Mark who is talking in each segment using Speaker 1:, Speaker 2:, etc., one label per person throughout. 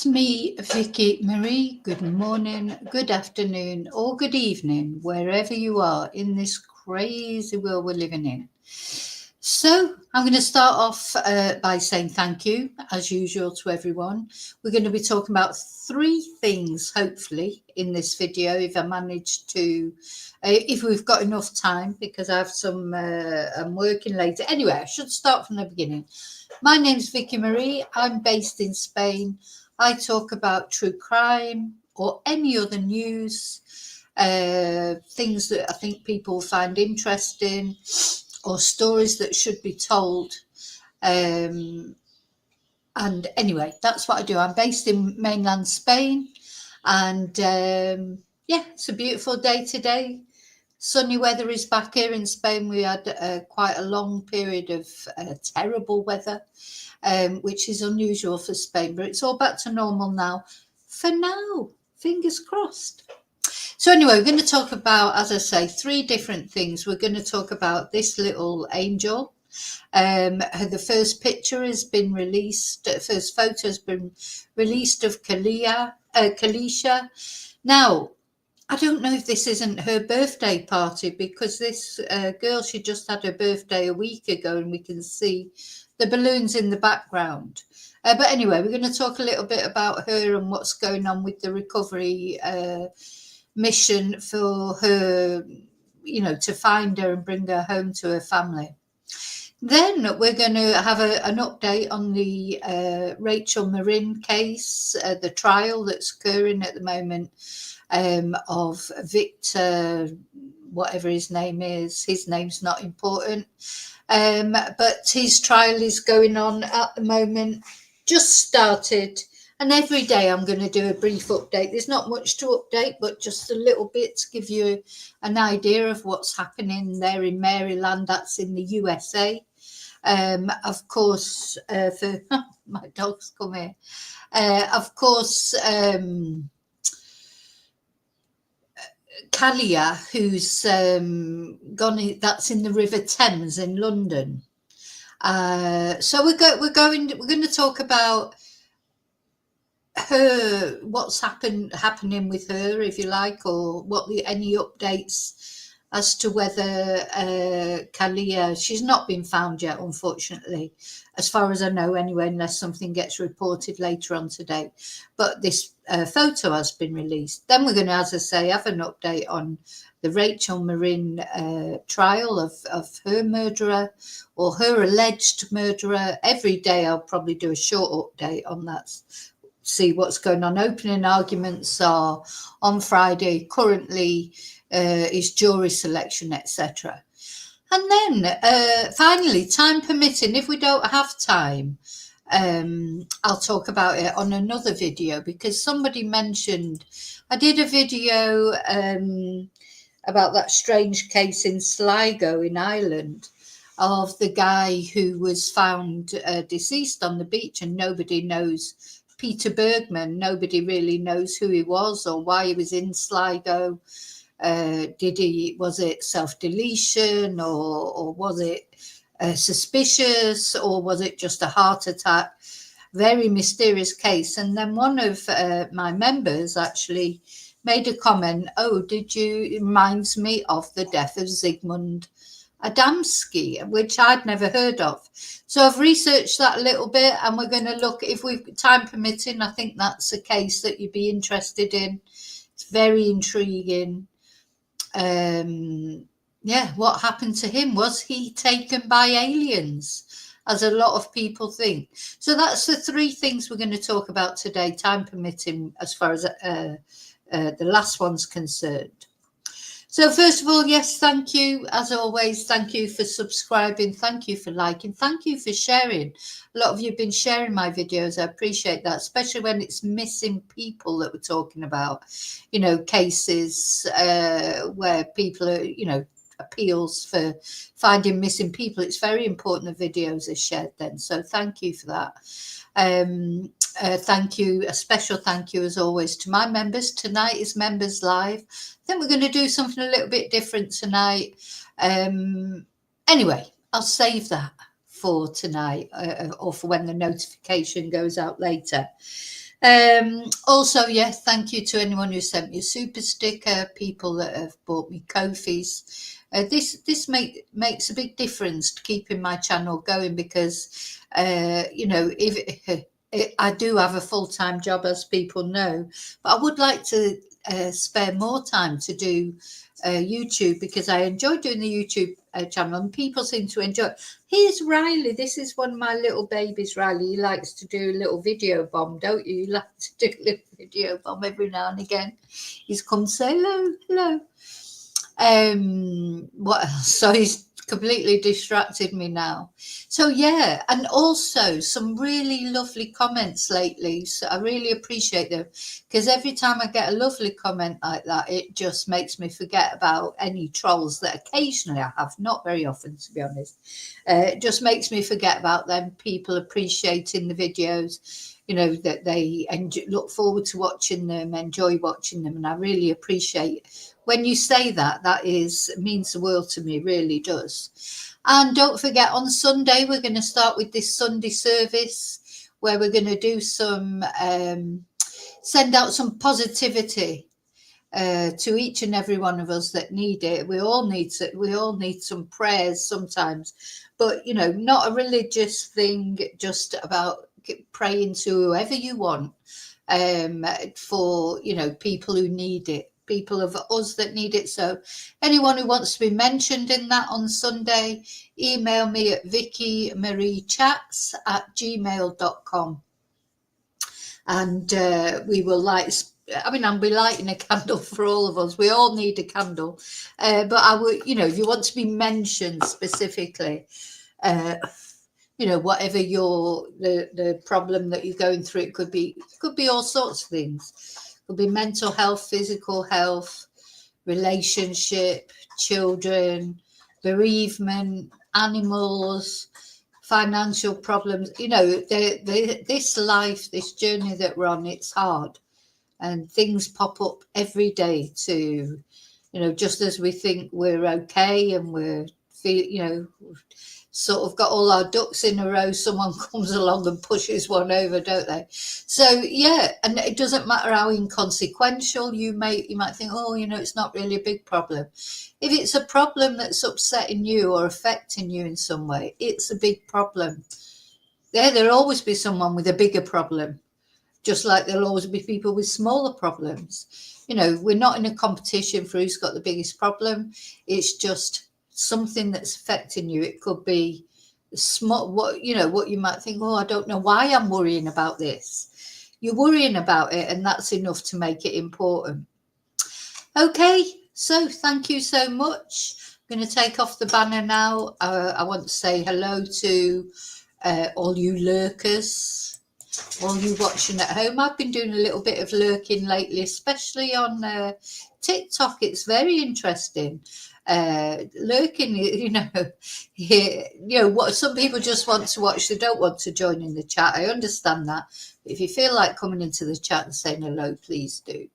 Speaker 1: me, Vicky Marie. Good morning, good afternoon, or good evening, wherever you are in this crazy world we're living in. So, I'm going to start off by saying thank you, as usual, to everyone. We're going to be talking about 3 things, hopefully, in this video, if I manage to, if we've got enough time, because I have some, I'm working later. Anyway, I should start from the beginning. My name's Vicky Marie. I'm based in Spain. I talk about true crime or any other news, things that I think people find interesting, or stories that should be told. And anyway, that's what I do. I'm based in mainland Spain, and yeah, it's a beautiful day today. Sunny weather is back here in Spain. We had quite a long period of terrible weather, which is unusual for Spain, but it's all back to normal now. For now, fingers crossed. So anyway, we're going to talk about, as I say, 3 different things. We're going to talk about this little angel. The first picture has been released, first photo has been released of Kaliyah. Now, I don't know if this isn't her birthday party, because this girl, she just had her birthday a week ago, and we can see the balloons in the background. But anyway, we're going to talk a little bit about her and what's going on with the recovery mission for her, you know, to find her and bring her home to her family. Then we're going to have an update on the Rachel Morin case, the trial that's occurring at the moment, of Victor, whatever his name is. His name's not important, but his trial is going on at the moment, just started. And every day I'm going to do a brief update. There's not much to update, but just a little bit to give you an idea of what's happening there in Maryland. That's in the USA. Of course, for my dog's come here. Of course, Kaliyah, who's gone, that's in the River Thames in London. So we're going to talk about her, what's happening with her, if you like, or any updates as to whether Kaliyah, she's not been found yet, unfortunately, as far as I know anyway, unless something gets reported later on today. But this photo has been released. Then we're going to, as I say, have an update on the Rachel Morin trial of her murderer, or her alleged murderer. Every day I'll probably do a short update on that, see what's going on. Opening arguments are on Friday. Currently is jury selection, etc. And then finally, time permitting, if we don't have time, I'll talk about it on another video, because somebody mentioned, I did a video about that strange case in Sligo in Ireland, of the guy who was found deceased on the beach, and nobody knows. Peter Bergman, nobody really knows who he was or why he was in Sligo. Was it self-deletion, or was it suspicious, or was it just a heart attack? Very mysterious case. And then one of my members actually made a comment, it reminds me of the death of Zigmund Adamski, which I'd never heard of. So I've researched that a little bit, and we're going to look, if we've time permitting, I think that's a case that you'd be interested in. It's very intriguing. Yeah, what happened to him? Was he taken by aliens, as a lot of people think? So that's the 3 things we're going to talk about today, time permitting, as far as the last one's concerned. So first of all, yes, thank you. As always, thank you for subscribing. Thank you for liking. Thank you for sharing. A lot of you have been sharing my videos. I appreciate that, especially when it's missing people that we're talking about. You know, cases where people are, you know, appeals for finding missing people. It's very important the videos are shared then. So thank you for that. Thank you, a special thank you as always to my members. Tonight is Members Live. I think we're going to do something a little bit different tonight. Anyway, I'll save that for tonight, or for when the notification goes out later. Also, yes, thank you to anyone who sent me a super sticker, people that have bought me Ko-fis. This makes a big difference to keeping my channel going because, if I do have a full-time job, as people know, but I would like to spare more time to do YouTube because I enjoy doing the YouTube channel and people seem to enjoy it. Here's Riley. This is one of my little babies, Riley. He likes to do a little video bomb, don't you? You like to do a little video bomb every now and again. He's come to say hello, hello. What else? So he's completely distracted me now. So yeah, and also some really lovely comments lately. So I really appreciate them because every time I get a lovely comment like that, it just makes me forget about any trolls that occasionally I have, not very often to be honest. It just makes me forget about them. People appreciating the videos, that they look forward to watching them, enjoy watching them, and I really appreciate when you say that. That means the world to me, really does. And don't forget, on Sunday we're going to start with this Sunday service where we're going to do some send out some positivity to each and every one of us that need it. We all need some prayers sometimes, but not a religious thing, just about praying to whoever you want, for people who need it, people of us that need it. So anyone who wants to be mentioned in that on Sunday, email me at vickymariechats@gmail.com, and we will I'll be lighting a candle for all of us. We all need a candle, but I would, if you want to be mentioned specifically, whatever the problem that you're going through, it could be all sorts of things. It could be mental health, physical health, relationship, children, bereavement, animals, financial problems. This life, this journey that we're on, it's hard, and things pop up every day to, just as we think we're okay and sort of got all our ducks in a row, someone comes along and pushes one over, don't they? So yeah, and it doesn't matter how inconsequential you might think, oh, it's not really a big problem. If it's a problem that's upsetting you or affecting you in some way, it's a big problem. There'll always be someone with a bigger problem, just like there'll always be people with smaller problems. We're not in a competition for who's got the biggest problem. It's just something that's affecting you. It could be small, what you might think, oh, I don't know why I'm worrying about this. You're worrying about it, and that's enough to make it important. Okay, so thank you so much. I'm going to take off the banner now. I want to say hello to all you lurkers, all you watching at home. I've been doing a little bit of lurking lately, especially on TikTok. It's very interesting. Lurking, what some people just want to watch, they don't want to join in the chat. I understand that. But if you feel like coming into the chat and saying hello, please do.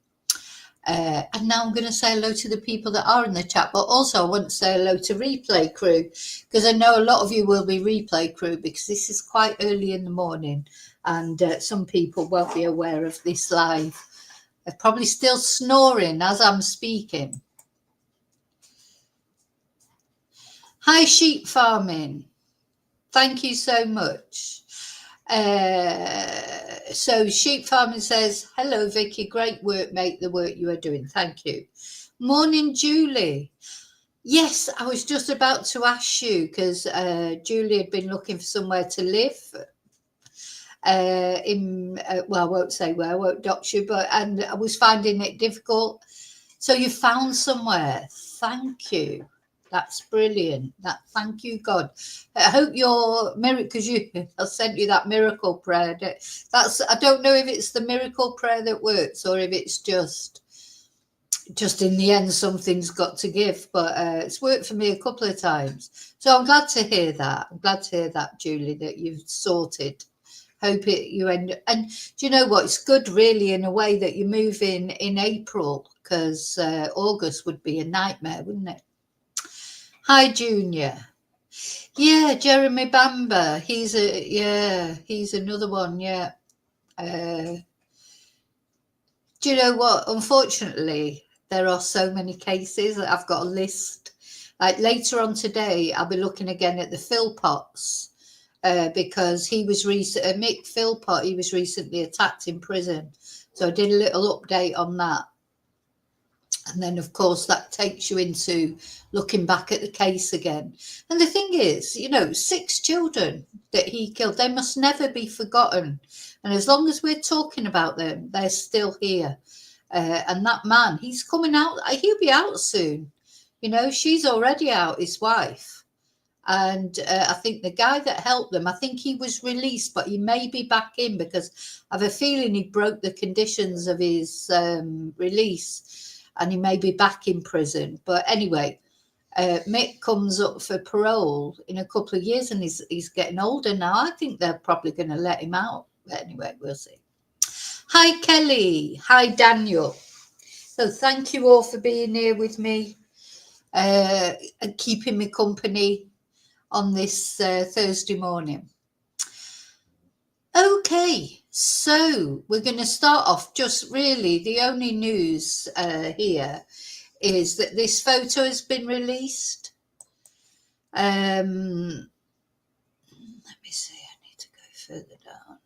Speaker 1: And now I'm going to say hello to the people that are in the chat, but also I want to say hello to replay crew, because I know a lot of you will be replay crew because this is quite early in the morning, and some people won't be aware of this live. They're probably still snoring as I'm speaking. Hi, sheep farming. Thank you so much. So sheep farming says, hello, Vicky. Great work, mate. The work you are doing. Thank you. Morning, Julie. Yes, I was just about to ask you because Julie had been looking for somewhere to live. Well, I won't say where, I won't dox you, and I was finding it difficult. So you found somewhere. Thank you. That's brilliant. Thank you, God. I hope your miracle, because I sent you that miracle prayer. I don't know if it's the miracle prayer that works or if it's just in the end something's got to give. But it's worked for me a couple of times. So I'm glad to hear that. I'm glad to hear that, Julie, that you've sorted. Hope you end. And do you know what? It's good, really, in a way that you move in April, because August would be a nightmare, wouldn't it? Hi, Junior. Yeah, Jeremy Bamber. He's another one. Yeah. Do you know what? Unfortunately, there are so many cases that I've got a list. Like later on today, I'll be looking again at the Philpotts because he was Mick Philpott. He was recently attacked in prison, so I did a little update on that. And then, of course, that takes you into looking back at the case again. And the thing is, 6 children that he killed, they must never be forgotten. And as long as we're talking about them, they're still here. And that man, he's coming out. He'll be out soon. She's already out, his wife. And I think the guy that helped them, I think he was released, but he may be back in because I have a feeling he broke the conditions of his release. And he may be back in prison. But anyway, Mick comes up for parole in a couple of years and he's getting older now. I think they're probably going to let him out. But anyway, we'll see. Hi, Kelly. Hi, Daniel. So thank you all for being here with me and keeping me company on this Thursday morning. Okay, so we're going to start off. Just really the only news here is that this photo has been released. Let me see, I need to go further down.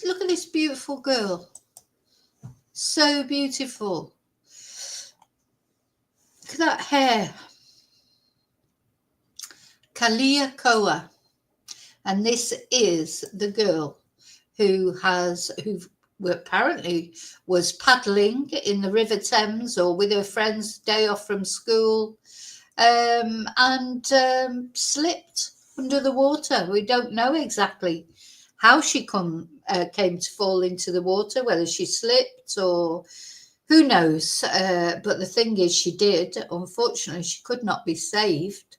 Speaker 1: Look at this beautiful girl. So beautiful. Look at that hair. Kaliyah Coe. And this is the girl who apparently was paddling in the River Thames or with her friends day off from school and slipped under the water. We don't know exactly how she came to fall into the water, whether she slipped or who knows. But the thing is, she did. Unfortunately, she could not be saved.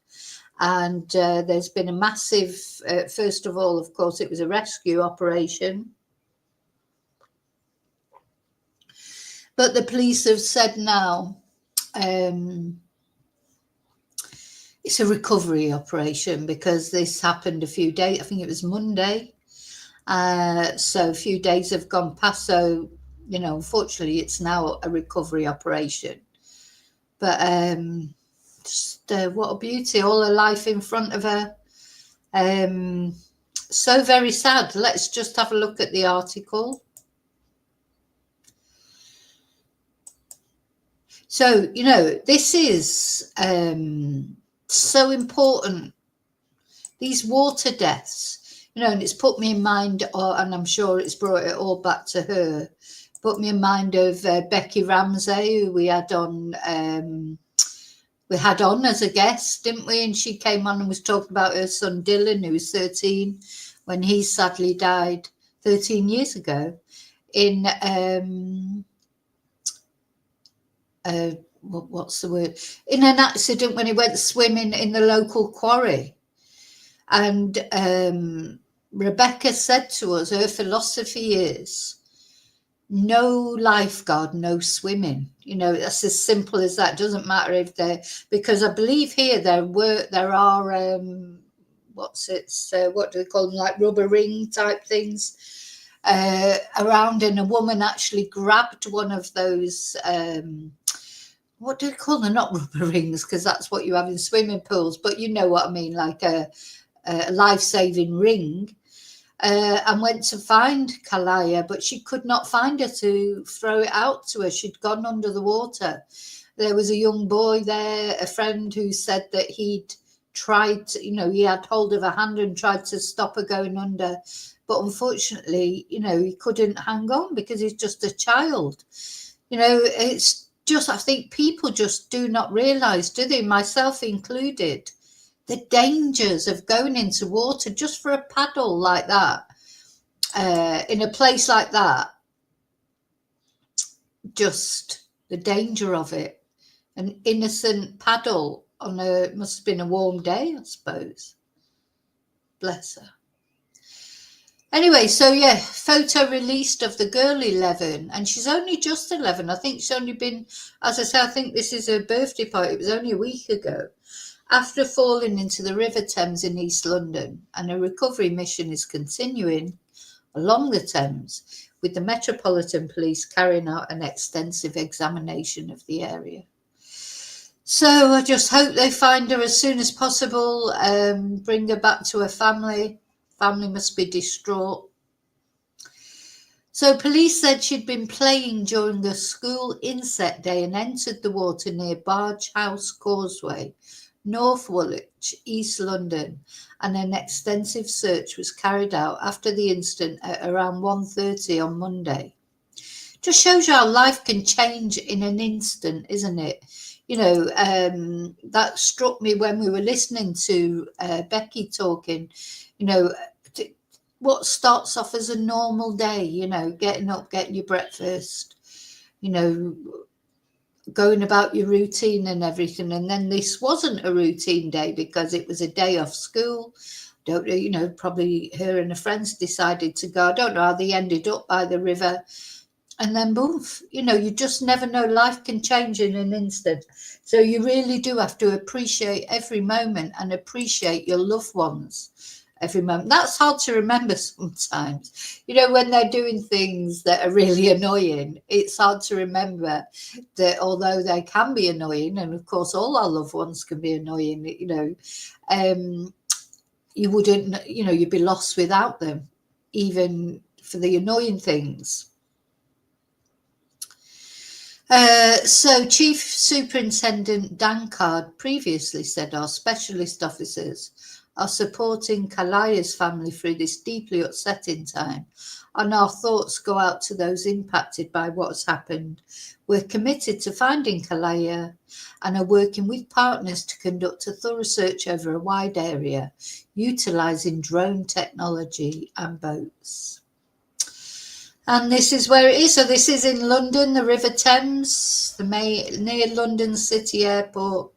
Speaker 1: And there's been a massive, first of all, of course, it was a rescue operation. But the police have said now it's a recovery operation because this happened a few days, I think it was Monday. So a few days have gone past. So, unfortunately, it's now a recovery operation. But just what a beauty, all her life in front of her. So very sad. Let's just have a look at the article. So, this is so important. These water deaths, and it's put me in mind, and I'm sure it's brought it all back to her, put me in mind of Becky Ramsey, who we had on as a guest, didn't we? And she came on and was talking about her son Dylan, who was 13 when he sadly died 13 years ago in what's the word? In an accident when he went swimming in the local quarry. And Rebecca said to us, her philosophy is no lifeguard, no swimming. That's as simple as that. Doesn't matter if because I believe here there are what do they call them, like rubber ring type things around, and a woman actually grabbed one of those what do they call them? Not rubber rings, because that's what you have in swimming pools, but you know what I mean, like a life-saving ring. And went to find Kaliyah, but she could not find her to throw it out to her. She'd gone under the water. There was a young boy there, a friend, who said that he'd tried to, he had hold of her hand and tried to stop her going under. But unfortunately, he couldn't hang on because he's just a child. It's just, I think people just do not realise, do they, myself included, the dangers of going into water just for a paddle like that, in a place like that, just the danger of it. An innocent paddle on must have been a warm day, I suppose. Bless her. Anyway, so yeah, photo released of the girl 11, and she's only just 11. I think she's only been, as I say, I think this is her birthday party. It was only a week ago. After falling into the River Thames in East London, and a recovery mission is continuing along the Thames, with the Metropolitan Police carrying out an extensive examination of the area. So I just hope they find her as soon as possible, bring her back to her family. Family must be distraught. So police said she'd been playing during a school inset day and entered the water near Barge House Causeway, North Woolwich, East London, and an extensive search was carried out after the incident at around 1:30 on Monday. Just shows you how life can change in an instant, isn't it? You know, that struck me when we were listening to Becky talking, you know, what starts off as a normal day, you know, getting up, getting your breakfast, you know, going about your routine and everything. And then this wasn't a routine day because it was a day off school. Don't know, you know, probably her and her friends decided to go. I don't know how they ended up by the river. And then boom, you know, you just never know. Life can change in an instant. So you really do have to appreciate every moment and appreciate your loved ones every moment. That's hard to remember sometimes. You know, when they're doing things that are really annoying, it's hard to remember that although they can be annoying, and of course all our loved ones can be annoying, you know, you wouldn't, you know, you'd be lost without them, even for the annoying things. So Chief Superintendent Dankard previously said our specialist officers are supporting Kaliyah's family through this deeply upsetting time, and our thoughts go out to those impacted by what's happened. We're committed to finding Kaliyah and are working with partners to conduct a thorough search over a wide area, utilising drone technology and boats. And this is where it is. So this is in London, the River Thames, near London City Airport.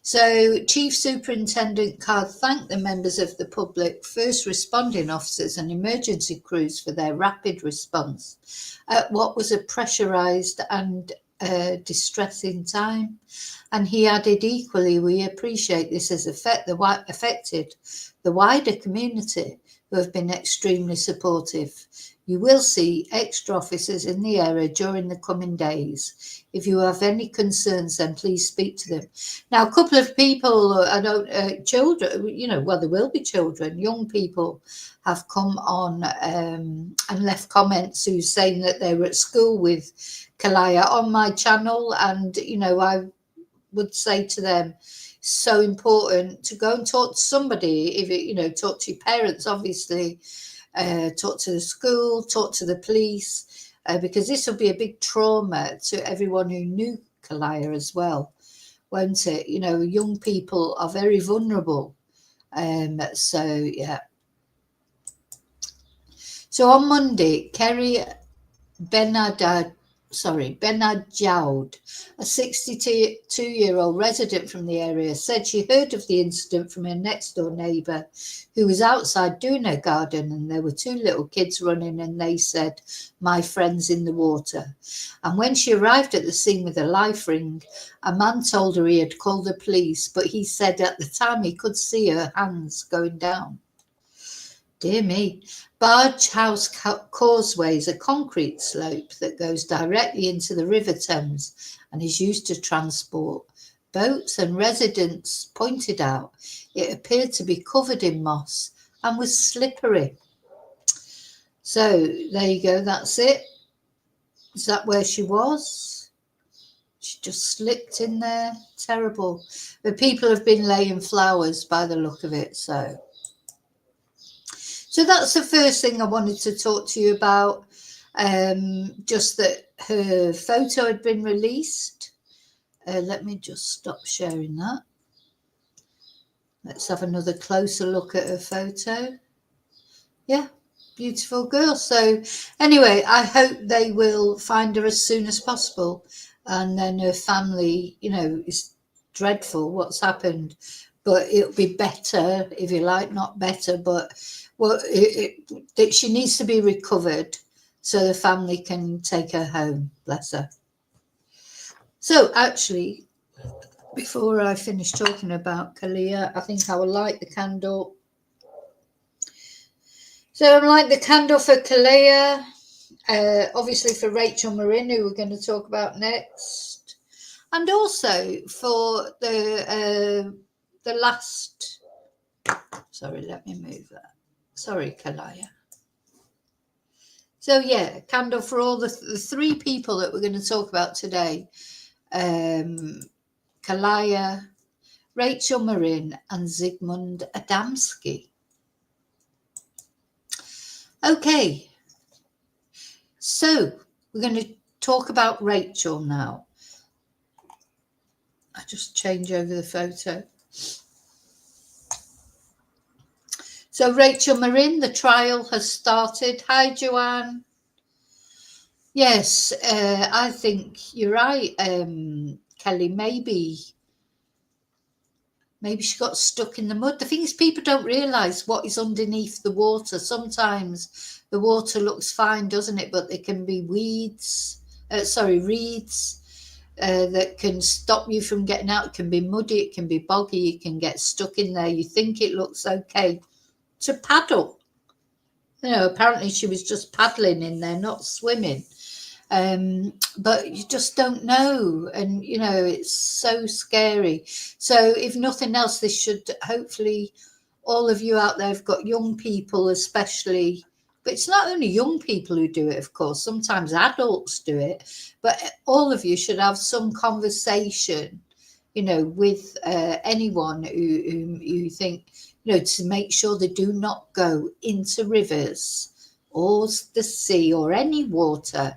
Speaker 1: So Chief Superintendent Card thanked the members of the public, first responding officers and emergency crews for their rapid response at what was a pressurised and distressing time. And he added, equally, we appreciate this has affected the wider community who have been extremely supportive. You will see extra officers in the area during the coming days. If you have any concerns, then please speak to them. Now, a couple of people, children, you know, well, there will be children, young people have come on and left comments who's saying that they were at school with Kaliyah on my channel. And, you know, I would say to them, so important to go and talk to somebody, if it, you know, talk to your parents, obviously, talk to the school, talk to the police, because this will be a big trauma to everyone who knew Kaliyah as well, won't it? You know, young people are very vulnerable. So, yeah. So on Monday, Kerry Benadjaud, a 62-year-old resident from the area, said she heard of the incident from her next-door neighbour who was outside doing her garden, and there were two little kids running, and they said, my friend's in the water. And when she arrived at the scene with a life ring, a man told her he had called the police, but he said at the time he could see her hands going down. Dear me. Barge House Causeway is a concrete slope that goes directly into the River Thames and is used to transport boats, and residents pointed out it appeared to be covered in moss and was slippery. So there you go, that's it. Is that where she was? She just slipped in there. Terrible. But people have been laying flowers by the look of it, so that's the first thing I wanted to talk to you about, just that her photo had been released. Let me just stop sharing that. Let's have another closer look at her photo. Yeah, beautiful girl. So anyway, I hope they will find her as soon as possible. And then her family, you know, it's dreadful what's happened, but it'll be better, if you like, not better, but well, she needs to be recovered so the family can take her home, bless her. So actually, before I finish talking about Kaliyah, I think I will light the candle. So I'm like the candle for Kaliyah, obviously for Rachel Morin, who we're going to talk about next, and also for the last. Sorry, let me move that. Sorry, Kaliyah. So yeah, candle for all the three people that we're going to talk about today: Kaliyah, Rachel Morin, and Zigmund Adamski. Okay, so we're going to talk about Rachel now. I just change over the photo. So Rachel Morin, the trial has started. Hi, Joanne. Yes, I think you're right, Kelly. Maybe she got stuck in the mud. The thing is, people don't realise what is underneath the water. Sometimes the water looks fine, doesn't it? But there can be reeds that can stop you from getting out. It can be muddy, it can be boggy, you can get stuck in there. You think it looks okay to paddle. Apparently she was just paddling in there, not swimming. But you just don't know, and it's so scary. So if nothing else, this should hopefully, all of you out there have got young people especially, but it's not only young people who do it, of course, sometimes adults do it, but all of you should have some conversation with anyone who you think, to make sure they do not go into rivers or the sea or any water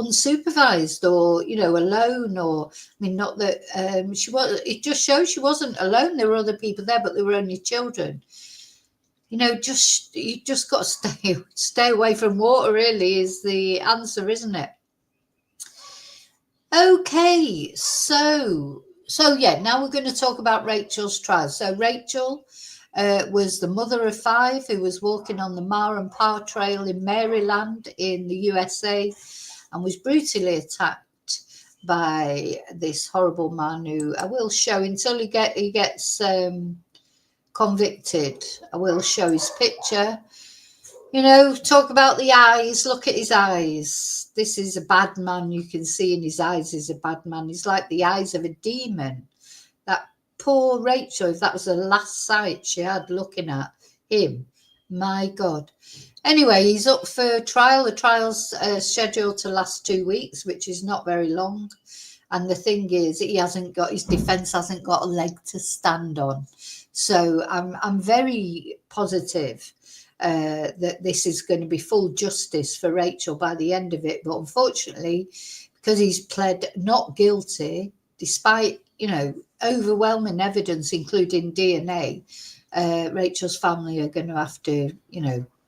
Speaker 1: unsupervised or alone. Or not that she was, it just shows she wasn't alone. There were other people there, but they were only children. You just got to stay away from water, really, is the answer, isn't it? Okay, so yeah, now we're going to talk about Rachel's trial. So Rachel was the mother of 5 who was walking on the Morin Trail in Maryland in the USA and was brutally attacked by this horrible man who I will show until he gets convicted. I will show his picture. Talk about the eyes. Look at his eyes. This is a bad man. You can see in his eyes is a bad man. He's like the eyes of a demon. That poor Rachel, if that was the last sight she had looking at him, my God. Anyway, he's up for trial. The trial's scheduled to last 2 weeks, which is not very long. And the thing is, his defence hasn't got a leg to stand on. So I'm very positive that this is going to be full justice for Rachel by the end of it. But unfortunately, because he's pled not guilty, despite, overwhelming evidence, including DNA, Rachel's family are going to have to,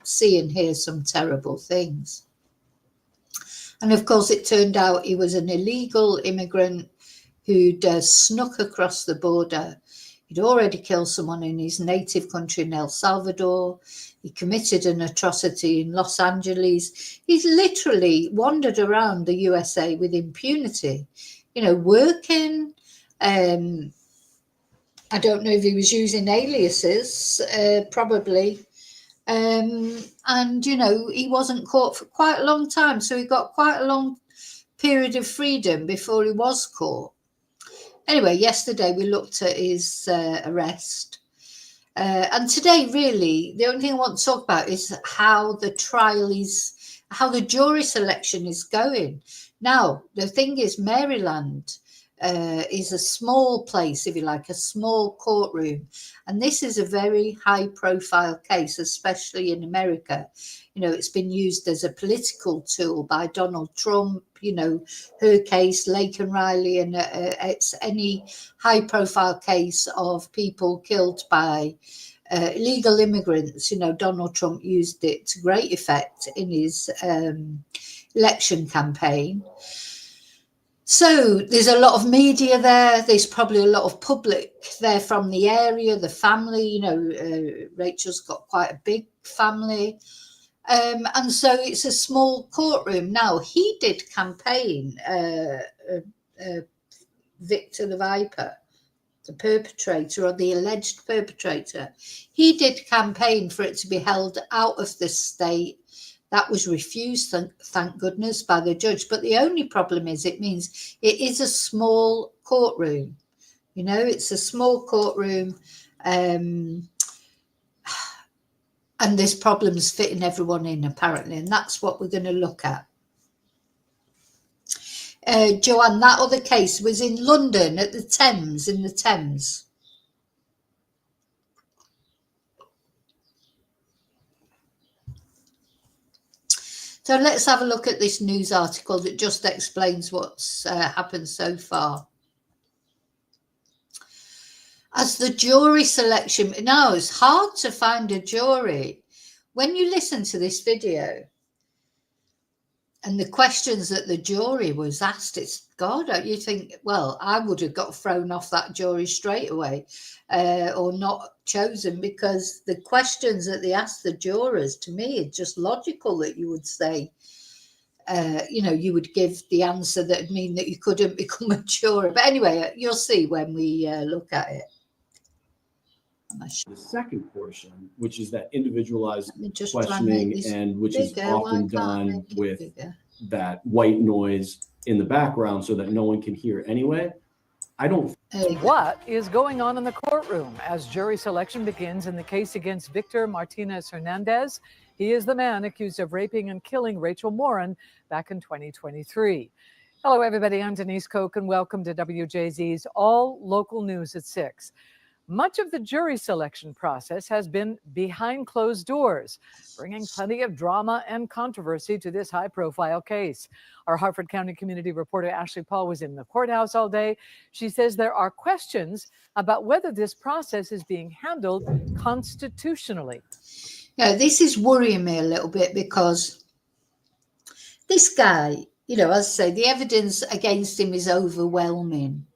Speaker 1: see and hear some terrible things. And of course, it turned out he was an illegal immigrant who'd snuck across the border. He'd already killed someone in his native country in El Salvador. He committed an atrocity in Los Angeles. He's literally wandered around the USA with impunity, working. I don't know if he was using aliases, probably. And, he wasn't caught for quite a long time. So he got quite a long period of freedom before he was caught. Anyway, yesterday we looked at his arrest. And today, really, the only thing I want to talk about is how the trial is, how the jury selection is going. Now, the thing is, Maryland is a small place, if you like, a small courtroom. And this is a very high profile case, especially in America. It's been used as a political tool by Donald Trump, her case, Lake and Riley, and it's any high profile case of people killed by illegal immigrants. Donald Trump used it to great effect in his election campaign. So there's a lot of media there. There's probably a lot of public there from the area, the family. Rachel's got quite a big family. And so it's a small courtroom. Now, he did campaign, Victor the Viper. the perpetrator or the alleged perpetrator, he did campaign for it to be held out of the state. That was refused, thank goodness, by the judge. But the only problem is it means it is a small courtroom. You know, it's a small courtroom, and there's problems fitting everyone in, apparently, and that's what we're going to look at. Joanne, that other case was in London at the Thames, in the Thames. So let's have a look at this news article that just explains what's happened so far. As the jury selection, now it's hard to find a jury. When you listen to this video and the questions that the jury was asked, it's God, you think, well, I would have got thrown off that jury straight away or not chosen, because the questions that they asked the jurors, to me, it's just logical that you would say, you know, you would give the answer that would mean that you couldn't become a juror. But anyway, you'll see when we look at it.
Speaker 2: The second portion, which is that individualized questioning, and which is often done with that white noise in the background so that no one can hear anyway. I don't.
Speaker 3: What is going on in the courtroom as jury selection begins in the case against Victor Martinez Hernandez? He is the man accused of raping and killing Rachel Morin back in 2023. Hello, everybody. I'm Denise Koch, and welcome to WJZ's All Local News at 6. Much of the jury selection process has been behind closed doors, bringing plenty of drama and controversy to this high-profile case. Our Harford County community reporter Ashley Paul was in the courthouse all day. She says there are questions about whether this process is being handled constitutionally.
Speaker 1: Yeah, this is worrying me a little bit, because this guy, you know, as I say, the evidence against him is overwhelming.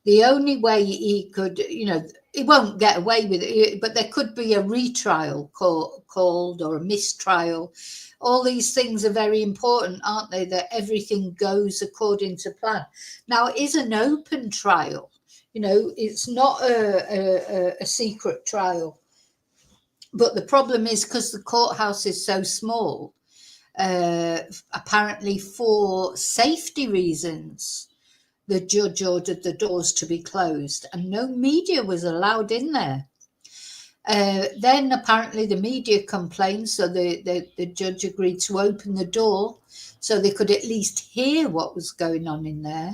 Speaker 1: The only way he could, you know, he won't get away with it, but there could be a retrial called or a mistrial. All these things are very important, aren't they? That everything goes according to plan. Now, it is an open trial. You know, it's not a secret trial. But the problem is, because the courthouse is so small, apparently for safety reasons, the judge ordered the doors to be closed and no media was allowed in there. Then apparently the media complained, so the judge agreed to open the door so they could at least hear what was going on in there.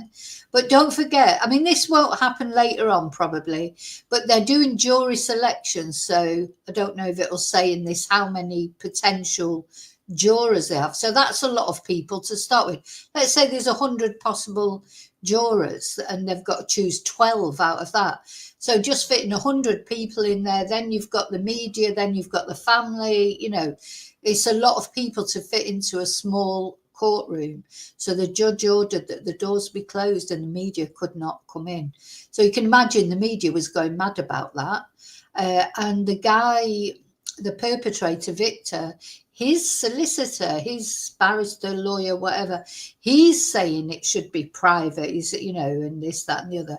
Speaker 1: But don't forget, I mean, this won't happen later on probably, but they're doing jury selection, so I don't know if it'll say in this how many potential jurors they have. So that's a lot of people to start with. Let's say there's 100 possible jurors and they've got to choose 12 out of that. So just fitting 100 people in there, then you've got the media, then you've got the family, you know, it's a lot of people to fit into a small courtroom. So the judge ordered that the doors be closed and the media could not come in. So you can imagine the media was going mad about that. And the guy, the perpetrator, Victor, his solicitor, his barrister, lawyer, whatever, he's saying it should be private, you know, and this, that, and the other.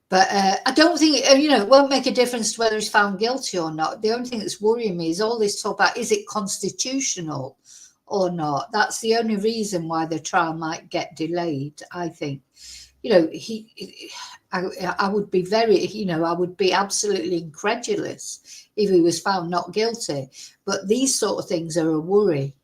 Speaker 1: But I don't think, you know, it won't make a difference to whether he's found guilty or not. The only thing that's worrying me is all this talk about, is it constitutional or not? That's the only reason why the trial might get delayed, I think. You know, I would be very, you know, I would be absolutely incredulous if he was found not guilty. But these sort of things are a worry.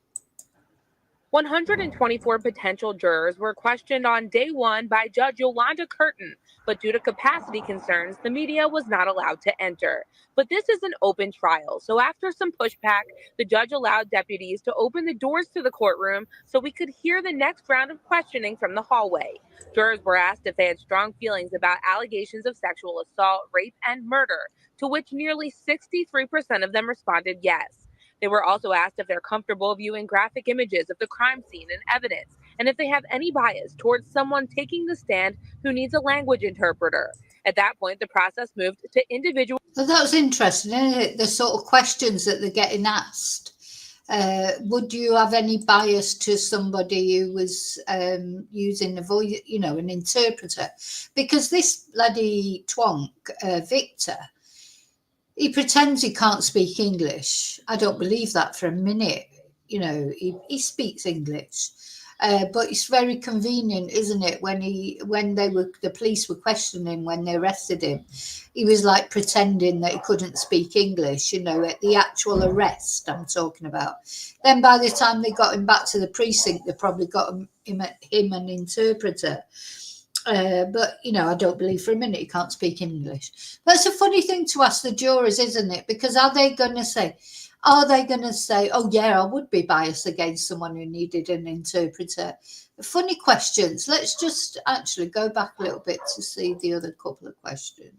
Speaker 4: 124 potential jurors were questioned on day one by Judge Yolanda Curtin, but due to capacity concerns, the media was not allowed to enter. But this is an open trial, so after some pushback, the judge allowed deputies to open the doors to the courtroom so we could hear the next round of questioning from the hallway. Jurors were asked if they had strong feelings about allegations of sexual assault, rape, and murder, to which nearly 63% of them responded yes. They were also asked if they're comfortable viewing graphic images of the crime scene and evidence, and if they have any bias towards someone taking the stand who needs a language interpreter. At that point, the process moved to individual.
Speaker 1: So that was interesting, isn't it? The sort of questions that they're getting asked. would you have any bias to somebody who was using a voice, you know, an interpreter? Because this bloody twonk, Victor, he pretends he can't speak English. I don't believe that for a minute. You know, he speaks English. But it's very convenient, isn't it? When the police were questioning him when they arrested him, he was like pretending that he couldn't speak English, you know, at the actual arrest I'm talking about. Then by the time they got him back to the precinct, they probably got him an interpreter. But, you know, I don't believe for a minute he can't speak English. That's a funny thing to ask the jurors, isn't it? Because are they going to say, oh, yeah, I would be biased against someone who needed an interpreter? Funny questions. Let's just actually go back a little bit to see the other couple of questions.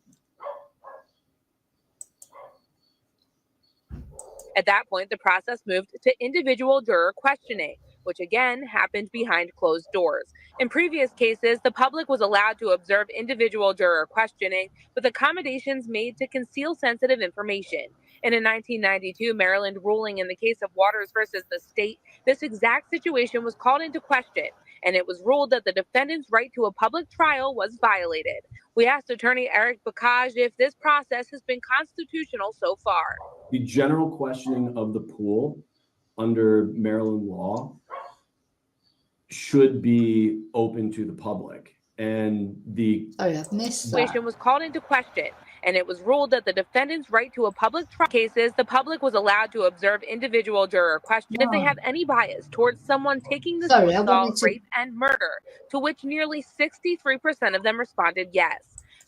Speaker 4: At that point, the process moved to individual juror questioning, which again happened behind closed doors. In previous cases, the public was allowed to observe individual juror questioning with accommodations made to conceal sensitive information. In a 1992 Maryland ruling in the case of Waters versus the state, this exact situation was called into question, and it was ruled that the defendant's right to a public trial was violated. We asked attorney Eric Bacage if this process has been constitutional so far.
Speaker 2: The general questioning of the pool under Maryland law should be open to the public. And the
Speaker 4: situation was called into question, and it was ruled that the defendant's right to a public trial cases, the public was allowed to observe individual juror questions if they have any bias towards someone taking the assault, rape, and murder, to which nearly 63% of them responded yes.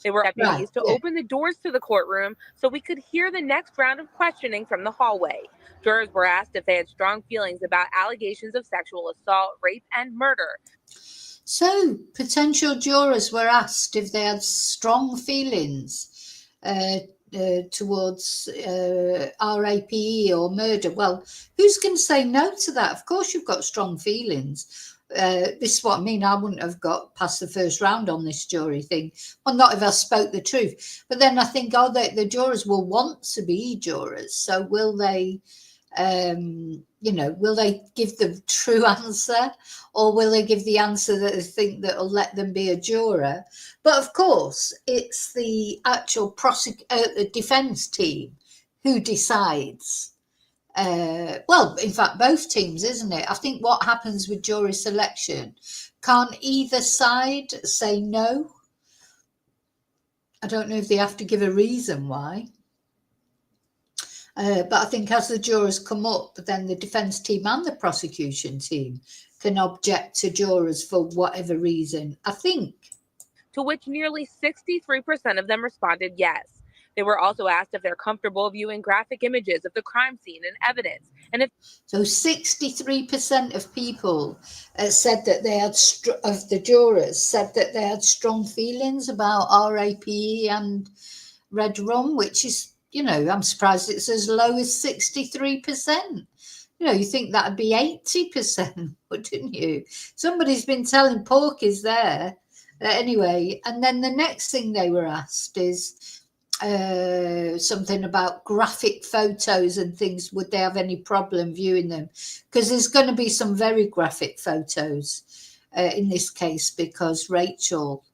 Speaker 4: They were deputies to open the doors to the courtroom so we could hear the next round of questioning from the hallway. Jurors were asked if they had strong feelings about allegations of sexual assault, rape, and murder.
Speaker 1: So, potential jurors were asked if they had strong feelings towards RAPE or murder. Well, who's going to say no to that? Of course you've got strong feelings. This is what I mean. I wouldn't have got past the first round on this jury thing. Well, not if I spoke the truth. But then I think, the jurors will want to be jurors. So will they, will they give the true answer, or will they give the answer that they think that will let them be a juror? But of course, it's the actual the defence team who decides. Well, in fact, both teams, isn't it? I think what happens with jury selection, can't either side say no? I don't know if they have to give a reason why. But I think as the jurors come up, then the defence team and the prosecution team can object to jurors for whatever reason, I think.
Speaker 4: To which nearly 63% of them responded yes. They were also asked if they're comfortable viewing graphic images of the crime scene and evidence. And if
Speaker 1: so, 63% of people said that they had of the jurors said that they had strong feelings about RAPE and red rum, which is, I'm surprised it's as low as 63%. You think that'd be 80%, wouldn't you? Somebody's been telling porkies there. Anyway, and then the next thing they were asked is something about graphic photos and things. Would they have any problem viewing them? Because there's going to be some very graphic photos in this case, because Rachel,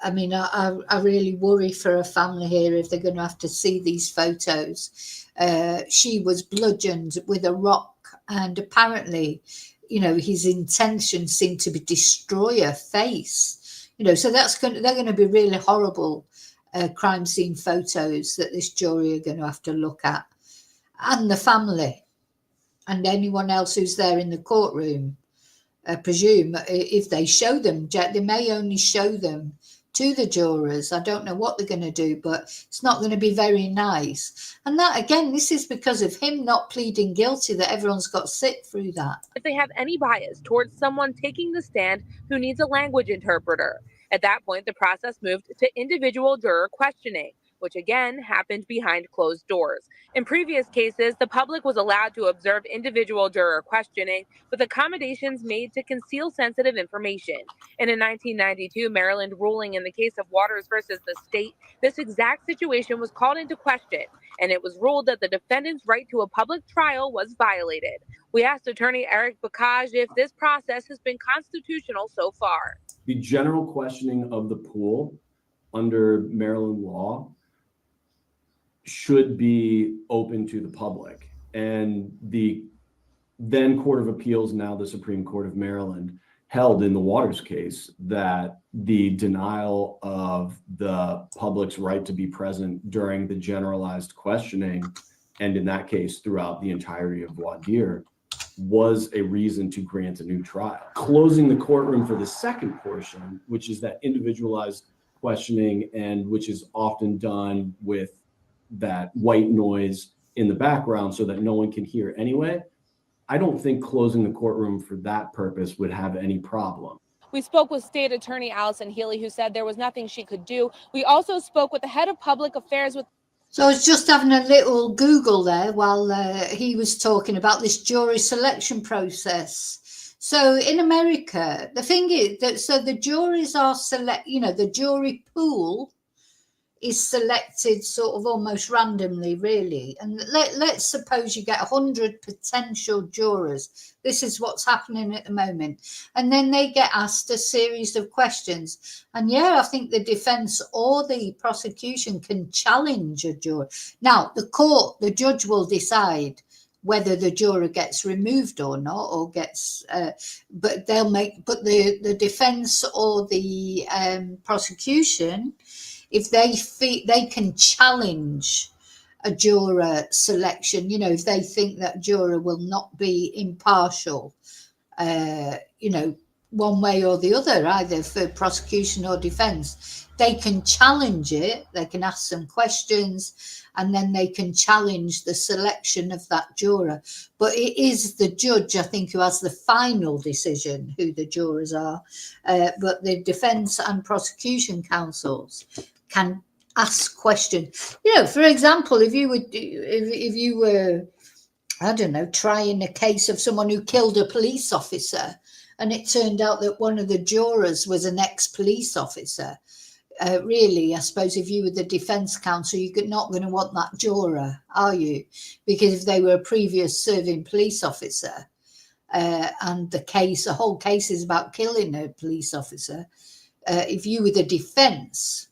Speaker 1: I really worry for her family here if they're going to have to see these photos. She was bludgeoned with a rock, and apparently, his intention seemed to be destroy her face. So they're going to be really horrible crime scene photos that this jury are going to have to look at, and the family and anyone else who's there in the courtroom. I presume if they show them, they may only show them to the jurors. I don't know what they're going to do, but it's not going to be very nice. And that, again, this is because of him not pleading guilty that everyone's got to sit through that.
Speaker 4: If they have any bias towards someone taking the stand who needs a language interpreter. At that point, the process moved to individual juror questioning, which again happened behind closed doors. In previous cases, the public was allowed to observe individual juror questioning with accommodations made to conceal sensitive information. In a 1992 Maryland ruling in the case of Waters versus the state, this exact situation was called into question, and it was ruled that the defendant's right to a public trial was violated. We asked attorney Eric Bacage if this process has been constitutional so far.
Speaker 2: The general questioning of the pool under Maryland law should be open to the public. And the then Court of Appeals, now the Supreme Court of Maryland, held in the Waters case that the denial of the public's right to be present during the generalized questioning, and in that case throughout the entirety of voir dire, was a reason to grant a new trial. Closing the courtroom for the second portion, which is that individualized questioning, and which is often done with that white noise in the background so that no one can hear anyway, I don't think closing the courtroom for that purpose would have any problem.
Speaker 4: We spoke with State Attorney Allison Healy, who said there was nothing she could do. We also spoke with the head of public affairs with.
Speaker 1: So I was just having a little Google there while he was talking about this jury selection process. So in America, the thing is that so the juries are the jury pool is selected sort of almost randomly, really. And let's suppose you get 100 potential jurors. This is what's happening at the moment. And then they get asked a series of questions. And yeah, I think the defense or the prosecution can challenge a juror. Now, the judge will decide whether the juror gets removed or not, or gets, but the defense or the prosecution, if they can challenge a juror selection, if they think that juror will not be impartial, one way or the other, either for prosecution or defense, they can challenge it. They can ask some questions, and then they can challenge the selection of that juror. But it is the judge, I think, who has the final decision who the jurors are. But the defense and prosecution counsels can ask questions. For example, if you were, I don't know, trying a case of someone who killed a police officer, and it turned out that one of the jurors was an ex-police officer, really, I suppose if you were the defense counsel, you're not going to want that juror, are you? Because if they were a previous serving police officer, and the whole case is about killing a police officer, if you were the defense,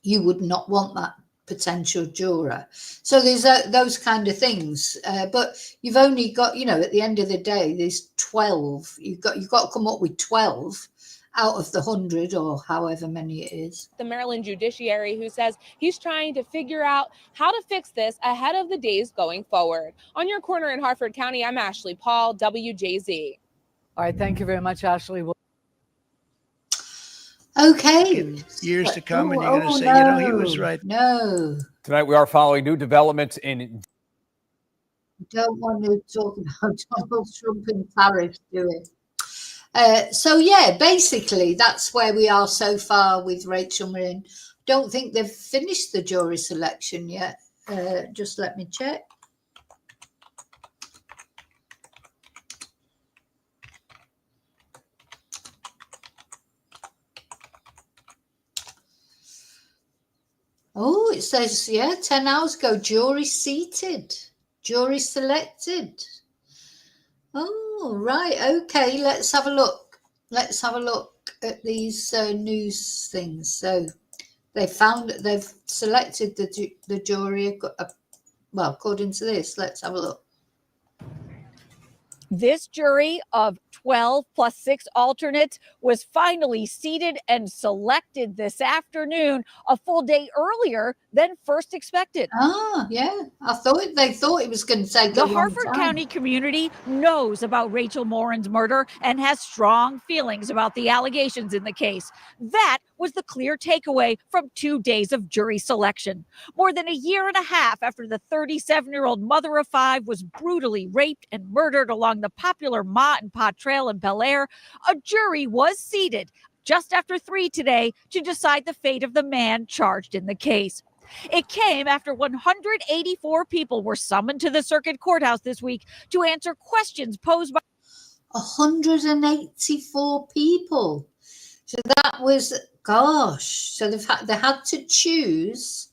Speaker 1: you would not want that potential juror. So there's those kind of things. But you've only got, at the end of the day, there's 12. You've got to come up with 12 out of the 100 or however many it is.
Speaker 4: The Maryland judiciary, who says he's trying to figure out how to fix this ahead of the days going forward. On your corner in Harford County, I'm Ashley Paul, WJZ.
Speaker 3: All right, thank you very much, Ashley.
Speaker 1: Okay.
Speaker 5: Years to come, and you're going to say, he was right.
Speaker 1: No.
Speaker 6: Tonight we are following new developments in.
Speaker 1: Don't want to talk about Donald Trump and tariffs, do it. So yeah, basically that's where we are so far with Rachel Morin. Don't think they've finished the jury selection yet. Just let me check. Oh, it says, 10 hours ago, jury seated, jury selected. Oh, right. Okay, let's have a look. Let's have a look at these news things. So they've selected the jury. Well, according to this, let's have a look.
Speaker 7: This jury of 12 plus 6 alternates was finally seated and selected this afternoon, a full day earlier than first expected.
Speaker 1: Ah, yeah. They thought it was going to take
Speaker 7: the Harford County community knows about Rachel Morin's murder and has strong feelings about the allegations in the case. That was the clear takeaway from 2 days of jury selection. More than a year and a half after the 37-year-old mother of 5 was brutally raped and murdered along the popular Ma and Pa Trail in Bel Air, a jury was seated just after 3 today to decide the fate of the man charged in the case. It came after 184 people were summoned to the circuit courthouse this week to answer questions posed by
Speaker 1: 184 people. So that was, gosh, so they had to choose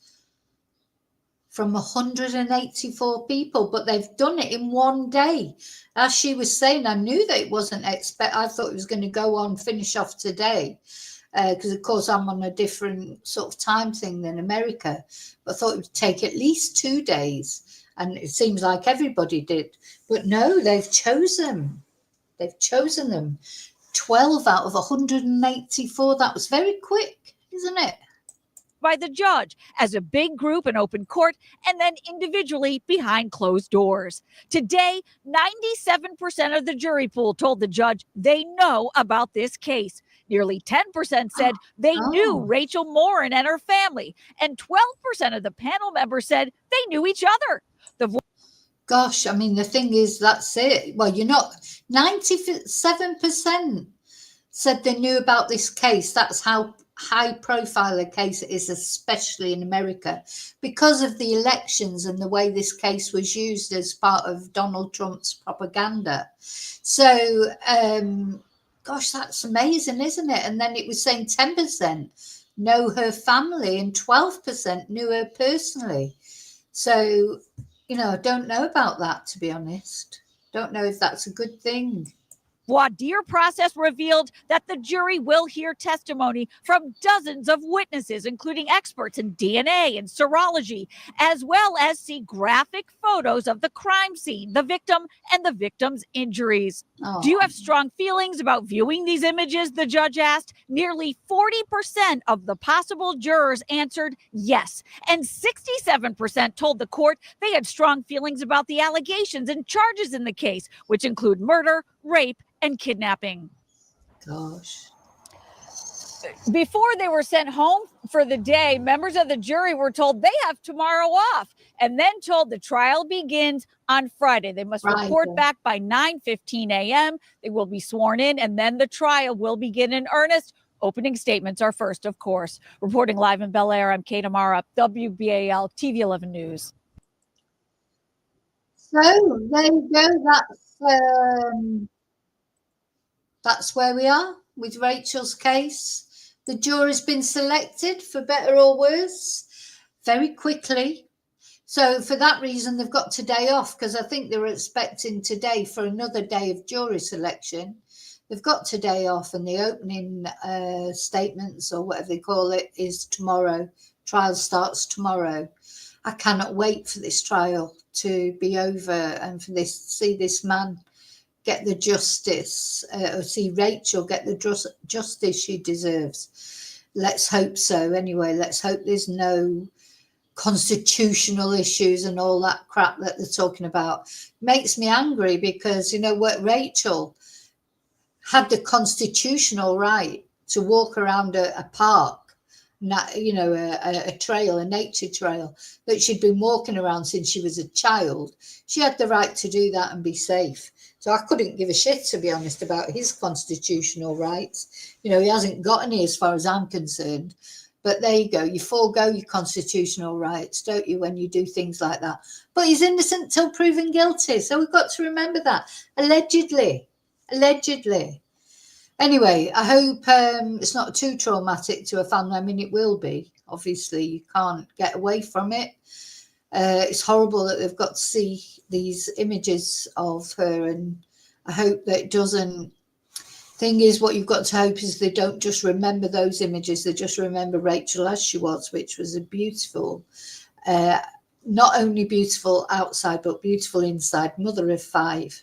Speaker 1: from 184 people, but they've done it in one day. As she was saying, I knew that it wasn't I thought it was going to go on, finish off today, because of course I'm on a different sort of time thing than America. But I thought it would take at least 2 days, and it seems like everybody did. But no, they've chosen them. 12 out of 184. That was very quick, isn't it?
Speaker 7: By the judge as a big group in open court and then individually behind closed doors. Today, 97% of the jury pool told the judge they know about this case. Nearly 10% said they knew Rachel Morin and her family, and 12% of the panel members said they knew each other.
Speaker 1: Gosh, I mean, the thing is, that's it. Well, 97% said they knew about this case. That's how high profile a case it is, especially in America, because of the elections and the way this case was used as part of Donald Trump's propaganda. So, gosh, that's amazing, isn't it? And then it was saying 10% know her family and 12% knew her personally. So, I don't know about that, to be honest. Don't know if that's a good thing.
Speaker 7: Voir dire process revealed that the jury will hear testimony from dozens of witnesses, including experts in DNA and serology, as well as see graphic photos of the crime scene, the victim, and the victim's injuries. Do you have strong feelings about viewing these images? The judge asked. Nearly 40% of the possible jurors answered yes, and 67% told the court they had strong feelings about the allegations and charges in the case, which include murder, rape, and kidnapping.
Speaker 1: Gosh.
Speaker 7: Before they were sent home for the day, members of the jury were told they have tomorrow off, and then told the trial begins on Friday. They must report back by 9:15 a.m. They will be sworn in, and then the trial will begin in earnest. Opening statements are first, of course. Reporting live in Bel Air, I'm Kate Amara, WBAL TV 11 News.
Speaker 1: So there you go. That's where we are with Rachel's case. The jury's been selected, for better or worse, very quickly. So for that reason, they've got today off, because I think they were expecting today for another day of jury selection. They've got today off, and the opening statements, or whatever they call it, is tomorrow. Trial starts tomorrow. I cannot wait for this trial to be over and for see this man get the justice, or see Rachel get the justice she deserves. Let's hope so. Anyway, let's hope there's no constitutional issues and all that crap that they're talking about. Makes me angry, because what, Rachel had the constitutional right to walk around a park, a trail, a nature trail that she'd been walking around since she was a child. She had the right to do that and be safe. So I couldn't give a shit, to be honest, about his constitutional rights. He hasn't got any, as far as I'm concerned. But there you go. You forego your constitutional rights, don't you, when you do things like that? But he's innocent till proven guilty. So we've got to remember that. Allegedly. Anyway, I hope it's not too traumatic to a family. I mean, it will be. Obviously, you can't get away from it. It's horrible that they've got to see these images of her, and I hope that it doesn't. Thing is, what you've got to hope is they don't just remember those images, they just remember Rachel as she was, which was a beautiful, not only beautiful outside, but beautiful inside, mother of 5,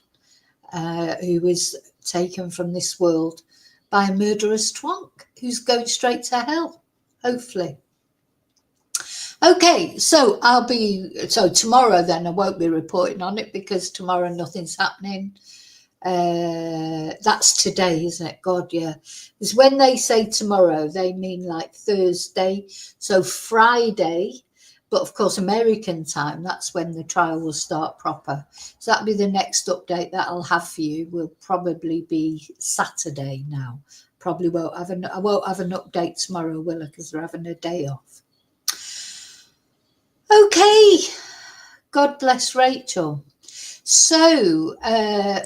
Speaker 1: who was taken from this world by a murderous twonk who's going straight to hell, hopefully. Okay, so tomorrow then I won't be reporting on it, because tomorrow nothing's happening. That's today, isn't it? God, yeah. Because when they say tomorrow, they mean like Thursday. So Friday, but of course American time, that's when the trial will start proper. So that'll be the next update that I'll have for you. Will probably be Saturday now. probably won't have I won't have an update tomorrow, will I? Because they're having a day off. Okay. God bless Rachel. So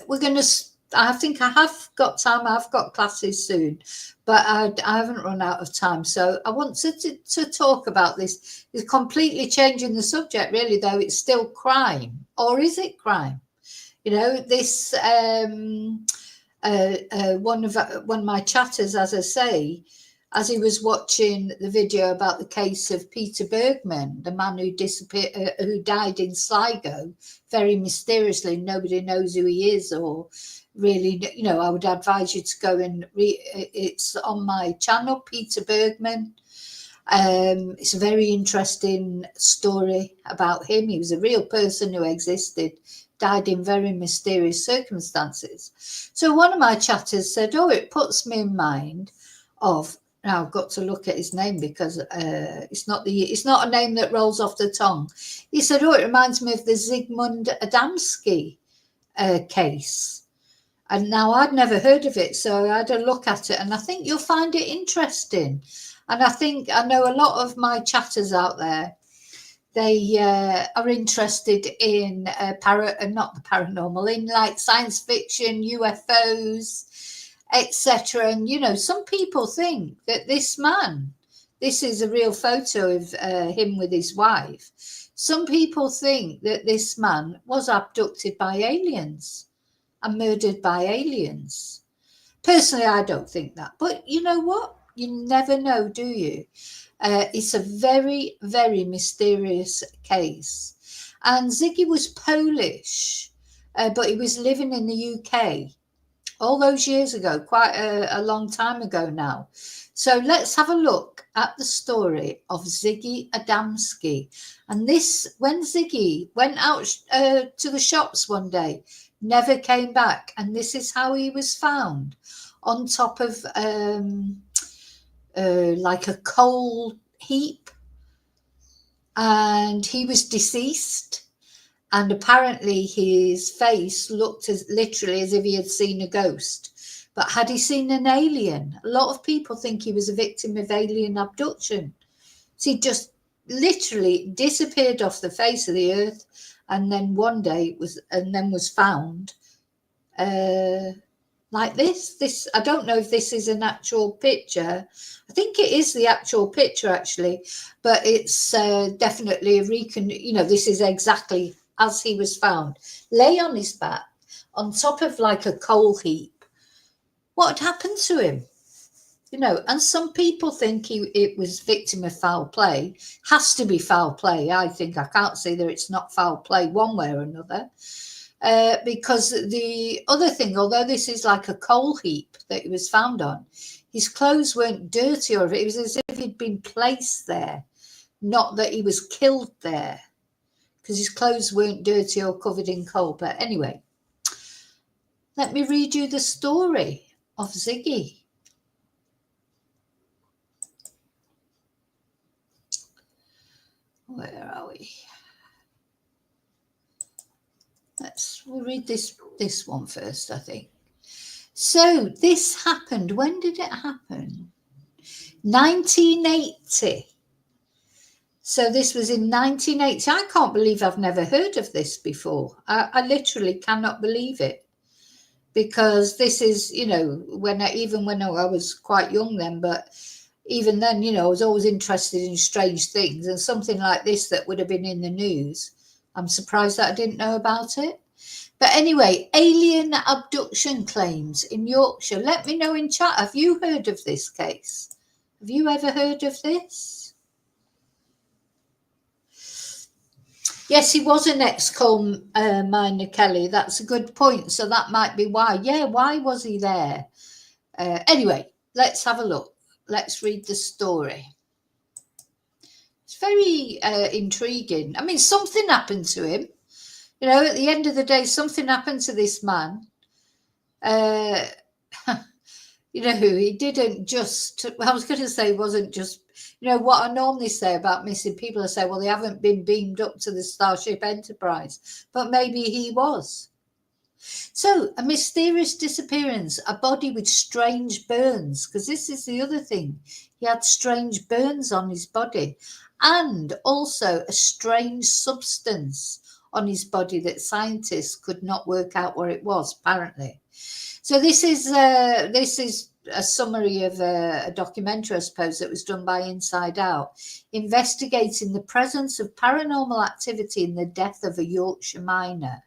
Speaker 1: we're going to, I think I have got time. I've got classes soon, but I haven't run out of time. So I want to talk about this. It's completely changing the subject, really, though. It's still crime. Or is it crime? You know, this one of my chatters, as I say, as he was watching the video about the case of Peter Bergman, the man who disappeared, who died in Sligo, very mysteriously. Nobody knows who he is, or really, you know. I would advise you to go and it's on my channel, Peter Bergman. It's a very interesting story about him. He was a real person who existed, died in very mysterious circumstances. So one of my chatters said, "Oh, it puts me in mind of." Now I've got to look at his name because it's not a name that rolls off the tongue. He said, "Oh, it reminds me of the Zigmund Adamski case." And now I'd never heard of it, so I had a look at it, and I think you'll find it interesting. And I know a lot of my chatters out there, they are interested in not the paranormal, in like science fiction, UFOs, etc. And, you know, some people think that this man, this is a real photo of him with his wife. Some people think that this man was abducted by aliens and murdered by aliens. Personally, I don't think that. But you know what? You never know, do you? It's a very, very mysterious case. And Ziggy was Polish, but he was living in the UK all those years ago, quite a long time ago now. So let's have a look at the story of Ziggy Adamski. And this, when Ziggy went out to the shops one day, never came back. And this is how he was found, on top of like a coal heap. And he was deceased. And apparently his face looked literally as if he had seen a ghost. But had he seen an alien? A lot of people think he was a victim of alien abduction. So he just literally disappeared off the face of the earth, and then one day was found like this. I don't know if this is an actual picture. I think it is the actual picture, actually, but it's definitely a you know, this is exactly as he was found, lay on his back on top of like a coal heap. What had happened to him? You know, and some people think it was victim of foul play. Has to be foul play, I think. I can't say that it's not foul play one way or another. Because the other thing, although this is like a coal heap that he was found on, his clothes weren't dirty, or it was as if he'd been placed there, not that he was killed there, because his clothes weren't dirty or covered in coal. But anyway, let me read you the story of Ziggy. Where are we? We'll read this one first, I think. So this happened. When did it happen? 1980. So this was in 1980. I can't believe I've never heard of this before. I literally cannot believe it, because this is, you know, even when I was quite young then, but even then, you know, I was always interested in strange things, and something like this that would have been in the news, I'm surprised that I didn't know about it. But anyway, alien abduction claims in Yorkshire. Let me know in chat. Have you heard of this case? Have you ever heard of this? Yes, he was an ex-coal miner, Kelly. That's a good point. So that might be why. Yeah, why was he there? Anyway, let's have a look. Let's read the story. It's very intriguing. I mean, something happened to him. You know, at the end of the day, something happened to this man. You know, he didn't just, well, I was going to say, wasn't just, you know, what I normally say about missing people, I say, well, they haven't been beamed up to the Starship Enterprise, but maybe he was. So, a mysterious disappearance, a body with strange burns, because this is the other thing. He had strange burns on his body, and also a strange substance on his body that scientists could not work out what it was, apparently. So this is a summary of a documentary, I suppose, that was done by Inside Out, investigating the presence of paranormal activity in the death of a Yorkshire miner.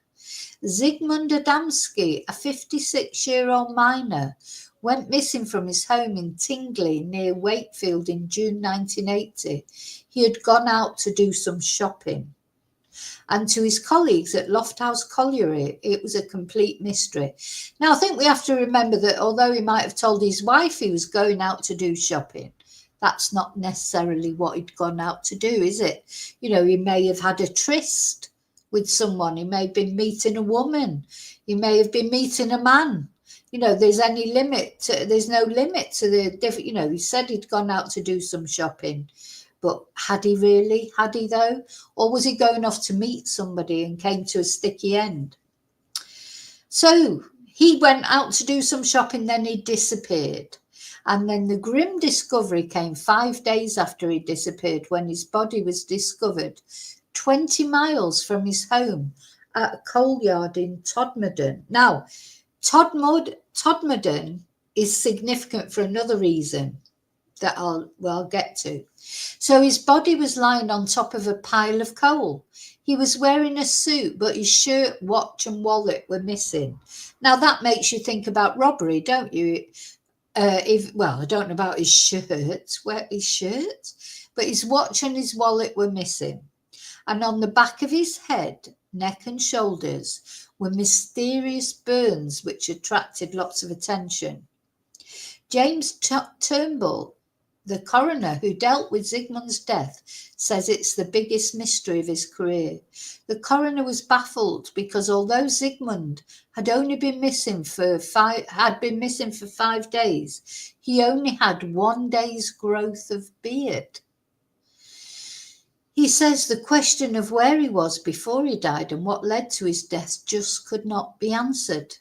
Speaker 1: Zigmund Adamski, a 56-year-old miner, went missing from his home in Tingley near Wakefield in June 1980. He had gone out to do some shopping. And to his colleagues at Lofthouse Colliery, it was a complete mystery. Now, I think we have to remember that although he might have told his wife he was going out to do shopping, that's not necessarily what he'd gone out to do, is it? You know, he may have had a tryst with someone. He may have been meeting a woman. He may have been meeting a man. You know, there's no limit to the different, you know, he said he'd gone out to do some shopping. But had he really? Had he though? Or was he going off to meet somebody and came to a sticky end? So he went out to do some shopping, then he disappeared. And then the grim discovery came 5 days after he disappeared, when his body was discovered 20 miles from his home at a coal yard in Todmorden. Now, Todmorden is significant for another reason that I'll get to. So his body was lying on top of a pile of coal. He was wearing a suit, but his shirt, watch and wallet were missing. Now that makes you think about robbery, don't you? I don't know about his shirt, but his watch and his wallet were missing. And on the back of his head, neck and shoulders were mysterious burns which attracted lots of attention. James Turnbull, the coroner who dealt with Zigmund's death, says it's the biggest mystery of his career. The coroner was baffled because although Zigmund had only been missing for 5 days, he only had 1 day's growth of beard. He says the question of where he was before he died and what led to his death just could not be answered.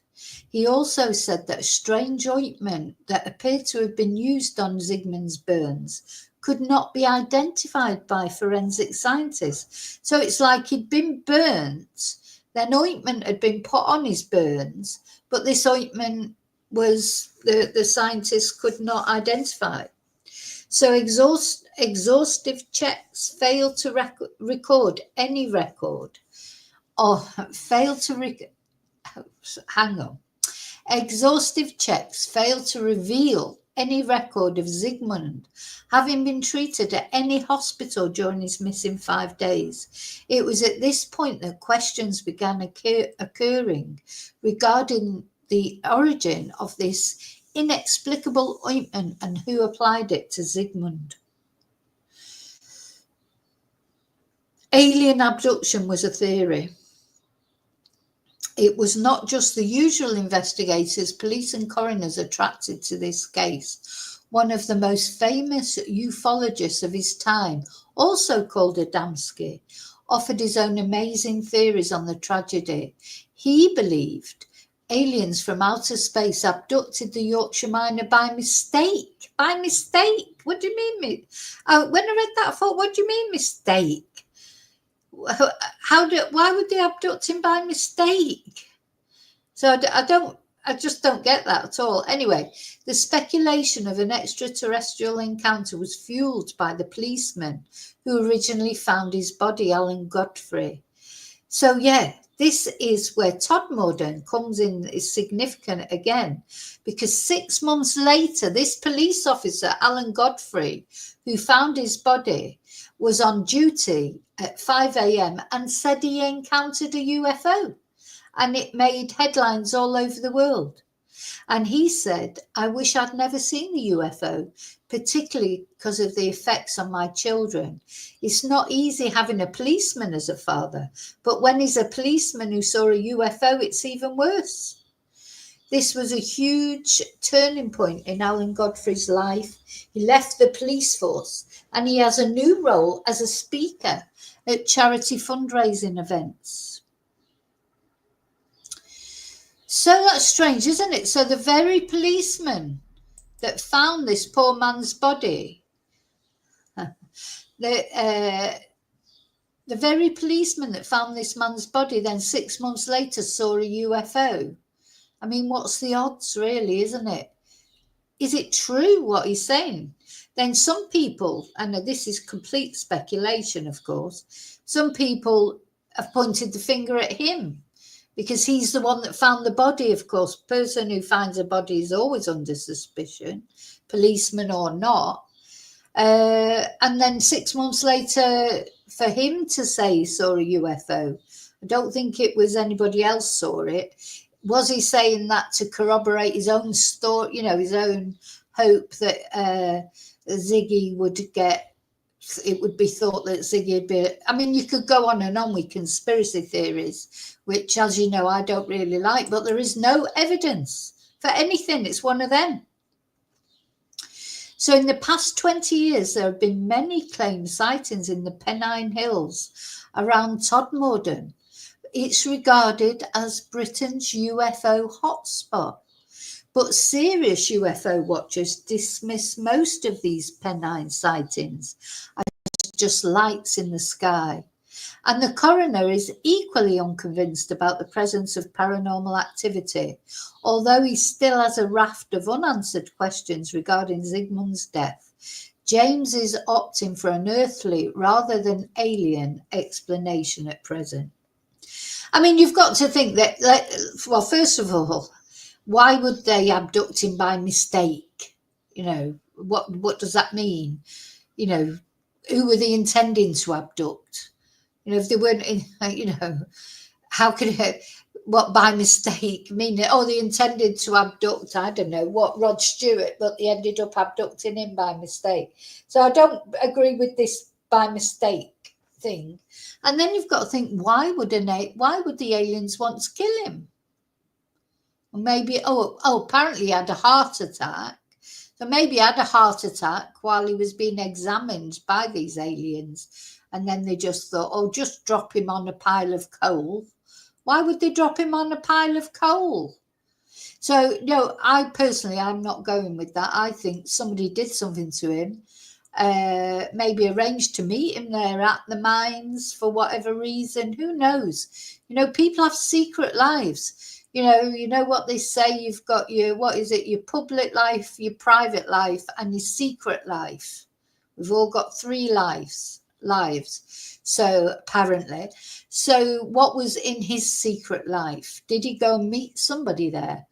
Speaker 1: He also said that a strange ointment that appeared to have been used on Zigmund's burns could not be identified by forensic scientists. So it's like he'd been burnt, then ointment had been put on his burns, but this ointment was the scientists could not identify. So exhaustive checks failed to record any record, or failed to Exhaustive checks failed to reveal any record of Zigmund having been treated at any hospital during his missing 5 days. It was at this point that questions began occurring regarding the origin of this inexplicable ointment and who applied it to Zigmund. Alien abduction was a theory. It was not just the usual investigators, police and coroners attracted to this case. One of the most famous ufologists of his time, also called Adamski, offered his own amazing theories on the tragedy. He believed aliens from outer space abducted the Yorkshire miner by mistake. By mistake? What do you mean? When I read that, I thought, what do you mean mistake? Why would they abduct him by mistake? So I just don't get that at all. Anyway, the speculation of an extraterrestrial encounter was fueled by the policeman who originally found his body, Alan Godfrey. So yeah, this is where Todmorden comes in, is significant again, because 6 months later, this police officer, Alan Godfrey, who found his body, was on duty at 5 a.m. and said he encountered a UFO, and it made headlines all over the world. And he said, I wish I'd never seen the UFO, particularly because of the effects on my children. It's not easy having a policeman as a father, but when he's a policeman who saw a UFO, it's even worse. This was a huge turning point in Alan Godfrey's life. He left the police force and he has a new role as a speaker at charity fundraising events. So that's strange, isn't it? So the very policeman that found this poor man's body, the very policeman that found this man's body, then 6 months later saw a UFO. I mean, what's the odds, really, isn't it? Is it true what he's saying? Then some people, and this is complete speculation, of course, some people have pointed the finger at him because he's the one that found the body, of course. Person who finds a body is always under suspicion, policeman or not. And then 6 months later, for him to say he saw a UFO, I don't think it was anybody else saw it. Was he saying that to corroborate his own story, his own hope that Ziggy would get, it would be thought that Ziggy would be, I mean, you could go on and on with conspiracy theories, which, as you know, I don't really like, but there is no evidence for anything. It's one of them. So in the past 20 years, there have been many claimed sightings in the Pennine Hills around Todmorden. It's regarded as Britain's UFO hotspot. But serious UFO watchers dismiss most of these Pennine sightings as just lights in the sky. And the coroner is equally unconvinced about the presence of paranormal activity, although he still has a raft of unanswered questions regarding Zigmund's death. James is opting for an earthly rather than alien explanation at present. I mean, you've got to think that, well, first of all, why would they abduct him by mistake? What does that mean? Who were they intending to abduct? If they weren't, how could it, what by mistake mean? Oh, they intended to abduct, I don't know, what, Rod Stewart, but they ended up abducting him by mistake. So I don't agree with this by mistake thing. And then you've got to think, why would the aliens want to kill him? Maybe, apparently he had a heart attack. So maybe he had a heart attack while he was being examined by these aliens. And then they just thought, just drop him on a pile of coal. Why would they drop him on a pile of coal? So, no, I'm not going with that. I think somebody did something to him. Maybe arranged to meet him there at the mines for whatever reason. Who knows? People have secret lives. You know what they say, you've got your public life, your private life, and your secret life. We've all got 3 lives. So apparently. So what was in his secret life? Did he go and meet somebody there?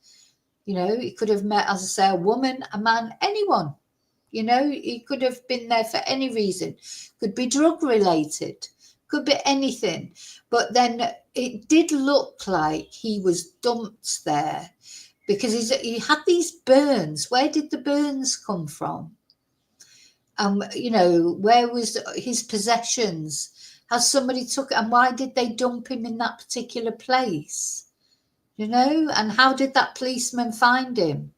Speaker 1: He could have met, as I say, a woman, a man, anyone. He could have been there for any reason. Could be drug related, could be anything. But then it did look like he was dumped there because he had these burns. Where did the burns come from? Where was his possessions? Has somebody took it? And why did they dump him in that particular place? And how did that policeman find him?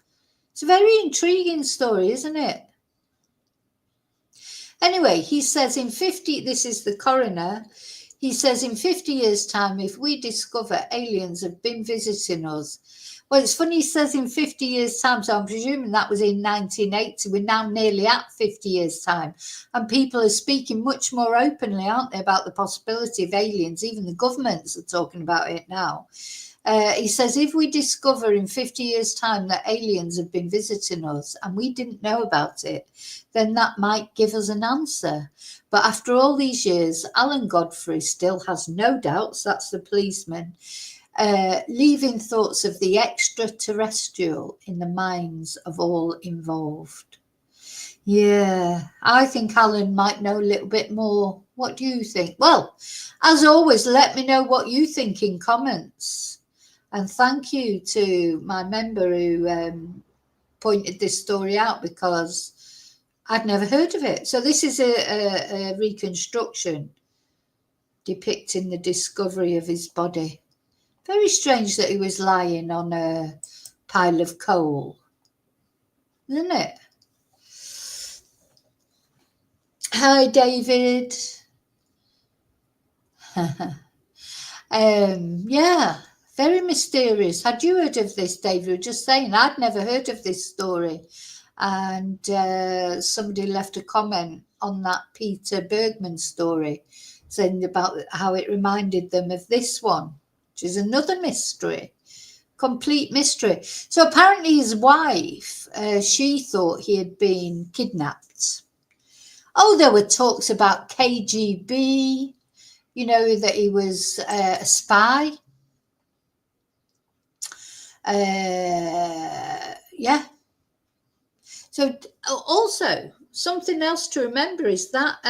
Speaker 1: It's a very intriguing story, isn't it? Anyway, he says this is the coroner, he says in 50 years' time, if we discover aliens have been visiting us. Well, it's funny he says in 50 years' time, so I'm presuming that was in 1980. We're now nearly at 50 years' time. And people are speaking much more openly, aren't they, about the possibility of aliens. Even the governments are talking about it now. He says, if we discover in 50 years' time that aliens have been visiting us and we didn't know about it, then that might give us an answer. But after all these years, Alan Godfrey still has no doubts, that's the policeman, leaving thoughts of the extraterrestrial in the minds of all involved. Yeah, I think Alan might know a little bit more. What do you think? Well, as always, let me know what you think in comments. And thank you to my member who pointed this story out because I'd never heard of it. So this is a reconstruction depicting the discovery of his body. Very strange that he was lying on a pile of coal, isn't it? Hi, David. Yeah, Very mysterious. Had you heard of this, Dave? You were just saying I'd never heard of this story. And somebody left a comment on that Peter Bergman story, saying about how it reminded them of this one, which is another mystery, complete mystery. So apparently his wife, she thought he had been kidnapped. Oh, there were talks about KGB, you know, that he was a spy. Yeah. So also something else to remember is that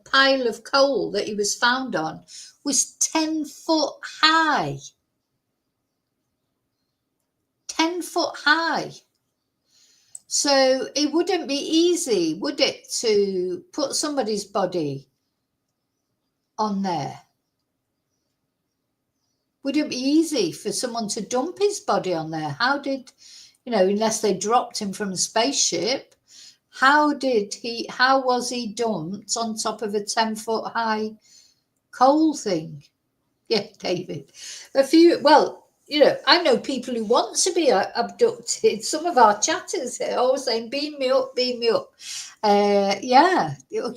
Speaker 1: pile of coal that he was found on was 10 foot high. 10 foot high. So it wouldn't be easy, would it, to put somebody's body on there? Would it be easy for someone to dump his body on there? How did, you know, unless they dropped him from a spaceship, how was he dumped on top of a 10 foot high coal thing? Yeah, David. Well, you know, I know people who want to be abducted. Some of our chatters are always saying, beam me up, beam me up. Yeah. You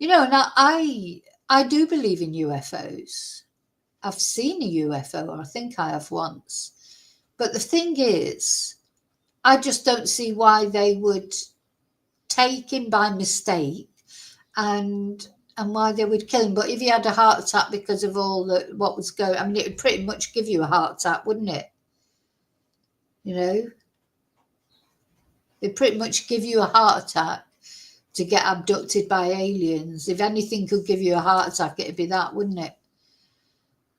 Speaker 1: know, now I do believe in UFOs. I've seen a UFO, or I think I have once. But the thing is, I just don't see why they would take him by mistake and why they would kill him. But if he had a heart attack because of all what was going, I mean, it would pretty much give you a heart attack, wouldn't it? You know, it'd pretty much give you a heart attack to get abducted by aliens. If anything could give you a heart attack, it'd be that, wouldn't it?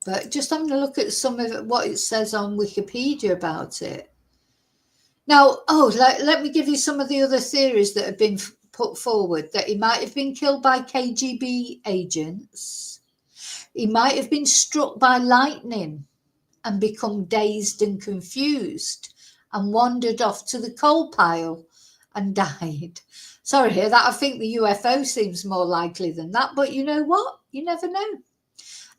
Speaker 1: But just having a look at some of it, what it says on Wikipedia about it. Now, let me give you some of the other theories that have been put forward, that he might have been killed by KGB agents. He might have been struck by lightning and become dazed and confused and wandered off to the coal pile and died. Sorry, that I think the UFO seems more likely than that, but you know what? You never know.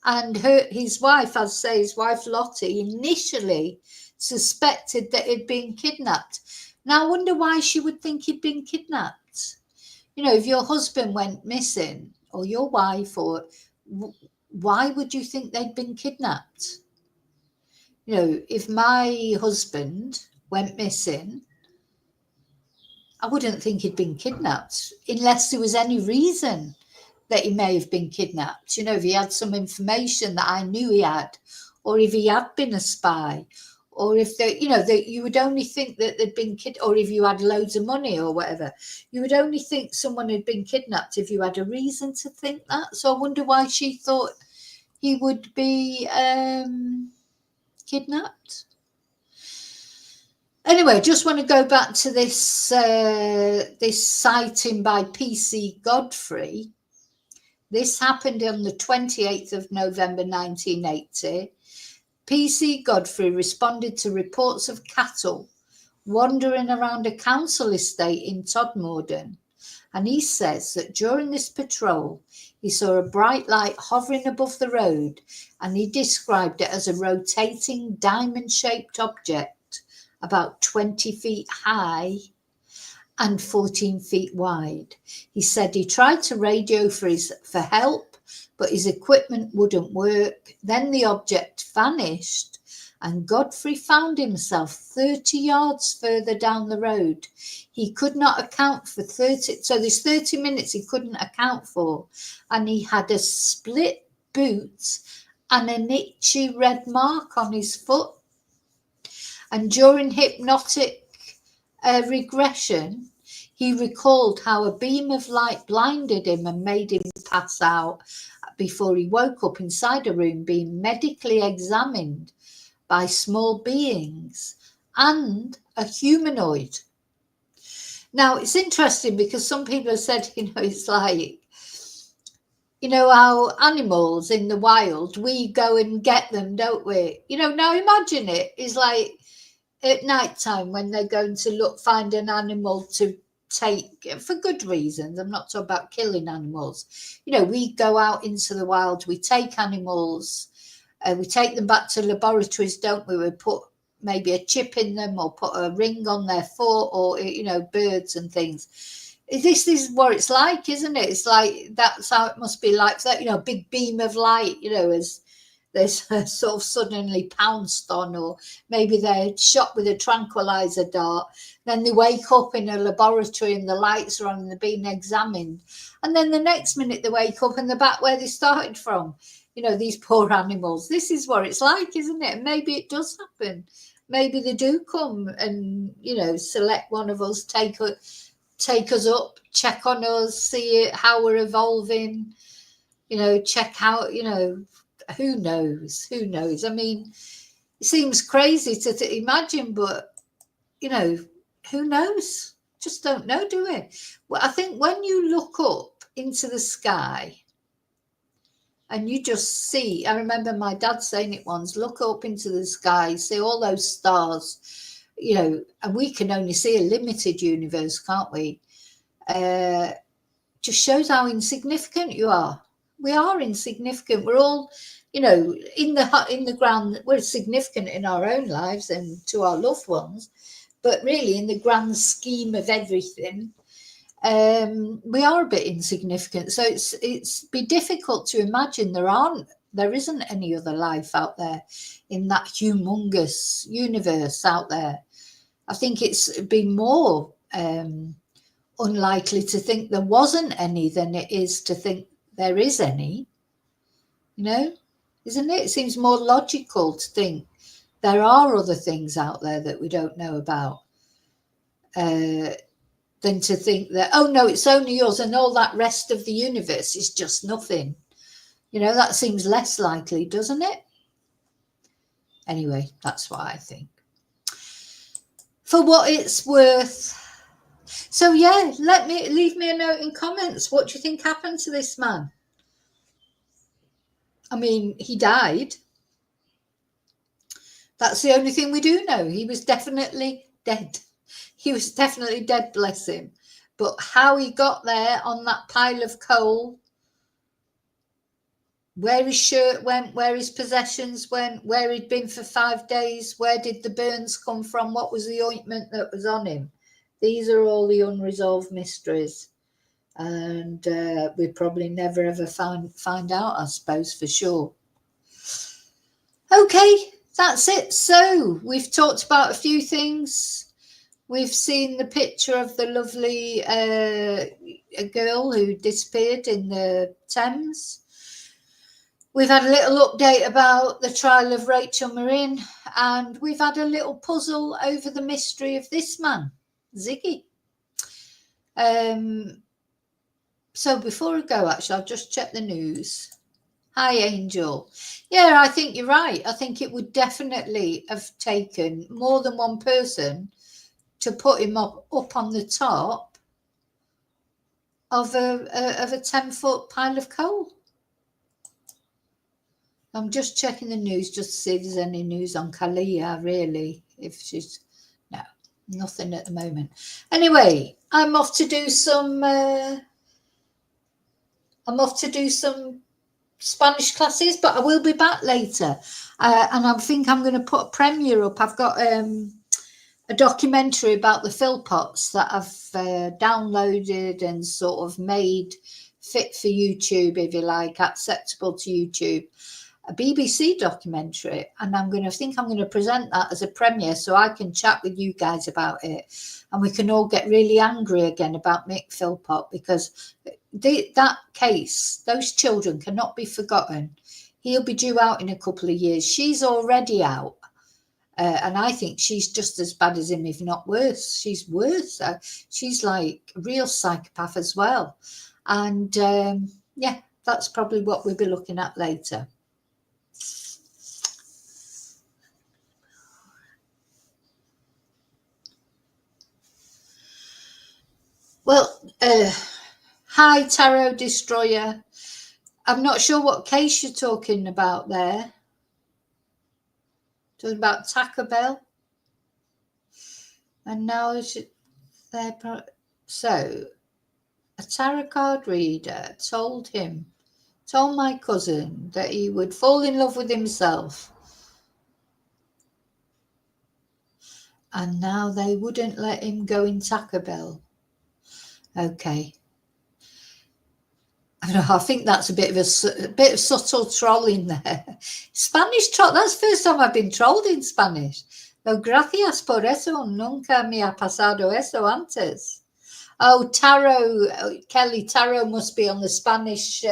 Speaker 1: And his wife, as I say, his wife Lottie, initially suspected that he'd been kidnapped. Now, I wonder why she would think he'd been kidnapped. You know, if your husband went missing, or your wife, or why would you think they'd been kidnapped? You know, if my husband went missing, I wouldn't think he'd been kidnapped unless there was any reason that he may have been kidnapped. You know, if he had some information that I knew he had, or if he had been a spy, or if they, you know, that you would only think that they'd been or if you had loads of money or whatever, you would only think someone had been kidnapped if you had a reason to think that. So I wonder why she thought he would be kidnapped. Anyway, just want to go back to this this sighting by PC Godfrey. This happened on the 28th of November 1980. PC Godfrey responded to reports of cattle wandering around a council estate in Todmorden, and he says that during this patrol he saw a bright light hovering above the road, and he described it as a rotating diamond-shaped object about 20 feet high and 14 feet wide. He said he tried to radio for help, but his equipment wouldn't work. Then the object vanished, and Godfrey found himself 30 yards further down the road. He could not account for 30, so there's 30 minutes he couldn't account for, and he had a split boot and an itchy red mark on his foot. And during hypnotic regression, he recalled how a beam of light blinded him and made him pass out before he woke up inside a room being medically examined by small beings and a humanoid. Now, it's interesting because some people have said, you know, it's like, you know, how animals in the wild, we go and get them, don't we? You know, now imagine it. It's like at night time when they're going to find an animal to take for good reasons. I'm not talking about killing animals. You know, we go out into the wild, we take animals We take them back to laboratories, don't we? We put maybe a chip in them or put a ring on their foot or, birds and things. This is what it's like, isn't it? It's like, that's how it must be like, that, big beam of light, as they're sort of suddenly pounced on, or maybe they're shot with a tranquilizer dart. Then they wake up in a laboratory and the lights are on and they're being examined. And then the next minute they wake up and they're back where they started from. These poor animals. This is what it's like, isn't it? And maybe it does happen. Maybe they do come and, select one of us, take us up, check on us, see how we're evolving, check out, who knows? I mean, it seems crazy to imagine, but, who knows? Just don't know, do we? Well, I think when you look up into the sky and you just see, I remember my dad saying it once, look up into the sky, see all those stars, and we can only see a limited universe, can't we? Just shows how insignificant you are. We are insignificant. We're all, in the ground, we're significant in our own lives and to our loved ones, but really in the grand scheme of everything, we are a bit insignificant. So it's be difficult to imagine there isn't any other life out there in that humongous universe out there. I think it's been more unlikely to think there wasn't any than it is to think there is any, isn't it? It seems more logical to think there are other things out there that we don't know about than to think that, oh no, it's only us and all that rest of the universe is just nothing. That seems less likely, doesn't it? Anyway, that's what I think. For what it's worth. So yeah, leave me a note in comments. What do you think happened to this man? I mean, he died. That's the only thing we do know. He was definitely dead. He was definitely dead, bless him. But how he got there on that pile of coal, where his shirt went, where his possessions went, where he'd been for 5 days, where did the burns come from, what was the ointment that was on him? These are all the unresolved mysteries. And we probably never ever find out, I suppose, for sure. Okay, that's it. So we've talked about a few things. We've seen the picture of the lovely girl who disappeared in the Thames. We've had a little update about the trial of Rachel Morin, and we've had a little puzzle over the mystery of this man, Ziggy. So before I go, actually, I'll just check the news. Hi, Angel. Yeah, I think you're right. I think it would definitely have taken more than one person to put him up on the top of a 10-foot pile of coal. I'm just checking the news just to see if there's any news on Kaliyah, really. If she's... No, nothing at the moment. Anyway, I'm off to do some Spanish classes, but I will be back later. And I think I'm going to put a premiere up. I've got a documentary about the Philpots that I've downloaded and sort of made fit for YouTube, if you like, acceptable to YouTube. A BBC documentary, and I'm going to present that as a premiere so I can chat with you guys about it, and we can all get really angry again about Mick Philpott, because that case, those children cannot be forgotten. He'll be due out in a couple of years. She's already out, and I think she's just as bad as him, if not worse. She's worse. She's like a real psychopath as well. And yeah, that's probably what we'll be looking at later. Well, hi, Tarot Destroyer. I'm not sure what case you're talking about there. Talking about Taco Bell. And now so a tarot card reader told him Told my cousin that he would fall in love with himself. And now they wouldn't let him go in Taco Bell. Okay. I think that's a bit of subtle trolling there. Spanish troll. That's the first time I've been trolled in Spanish. No, gracias por eso. Nunca me ha pasado eso antes. Oh, Taro, Kelly, Taro must be on the Spanish.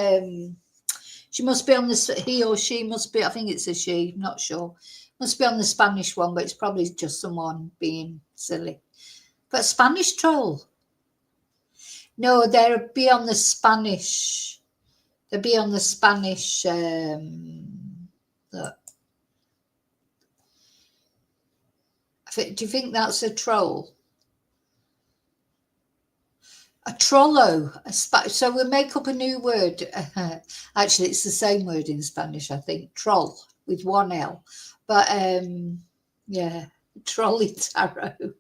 Speaker 1: She must be on the, he or she must be, I think it's a she, not sure. Must be on the Spanish one, but it's probably just someone being silly. But Spanish troll. No, they'll be on the Spanish. They'll be on the Spanish. Look. Do you think that's a troll? A trollo. So we'll make up a new word. Actually, it's the same word in Spanish, I think. Troll with one L. But yeah, trolley tarot.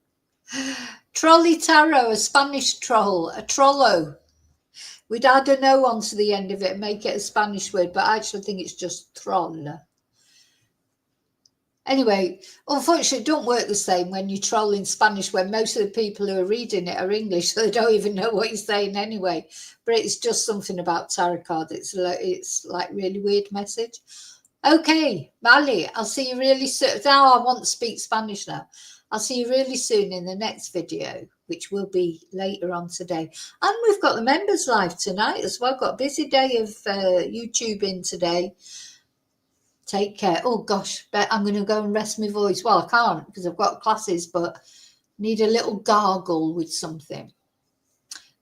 Speaker 1: Trolley tarot, a Spanish troll, a trollo. We'd add an O onto the end of it and make it a Spanish word, but I actually think it's just troll. Anyway, unfortunately, it don't work the same when you troll in Spanish, when most of the people who are reading it are English, so they don't even know what you're saying anyway. But it's just something about tarot card. It's like really weird message. Okay, vale. I'll see you really soon. Now I want to speak Spanish now. I'll see you really soon in the next video, which will be later on today. And we've got the members live tonight as well. Got a busy day of YouTubing today. Take care. Oh gosh, but I'm going to go and rest my voice. Well, I can't because I've got classes, but need a little gargle with something.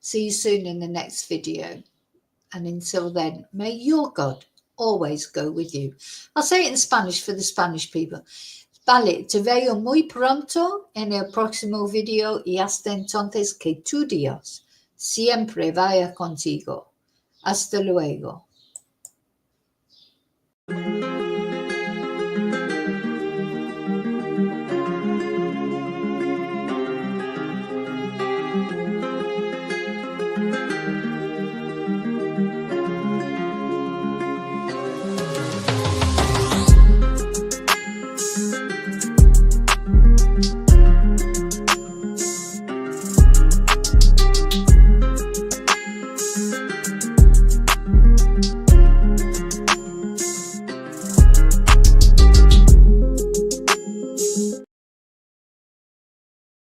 Speaker 1: See you soon in the next video. And until then, may your God always go with you. I'll say it in Spanish for the Spanish people. Vale, te veo muy pronto en el próximo video y hasta entonces que tu Dios siempre vaya contigo. Hasta luego.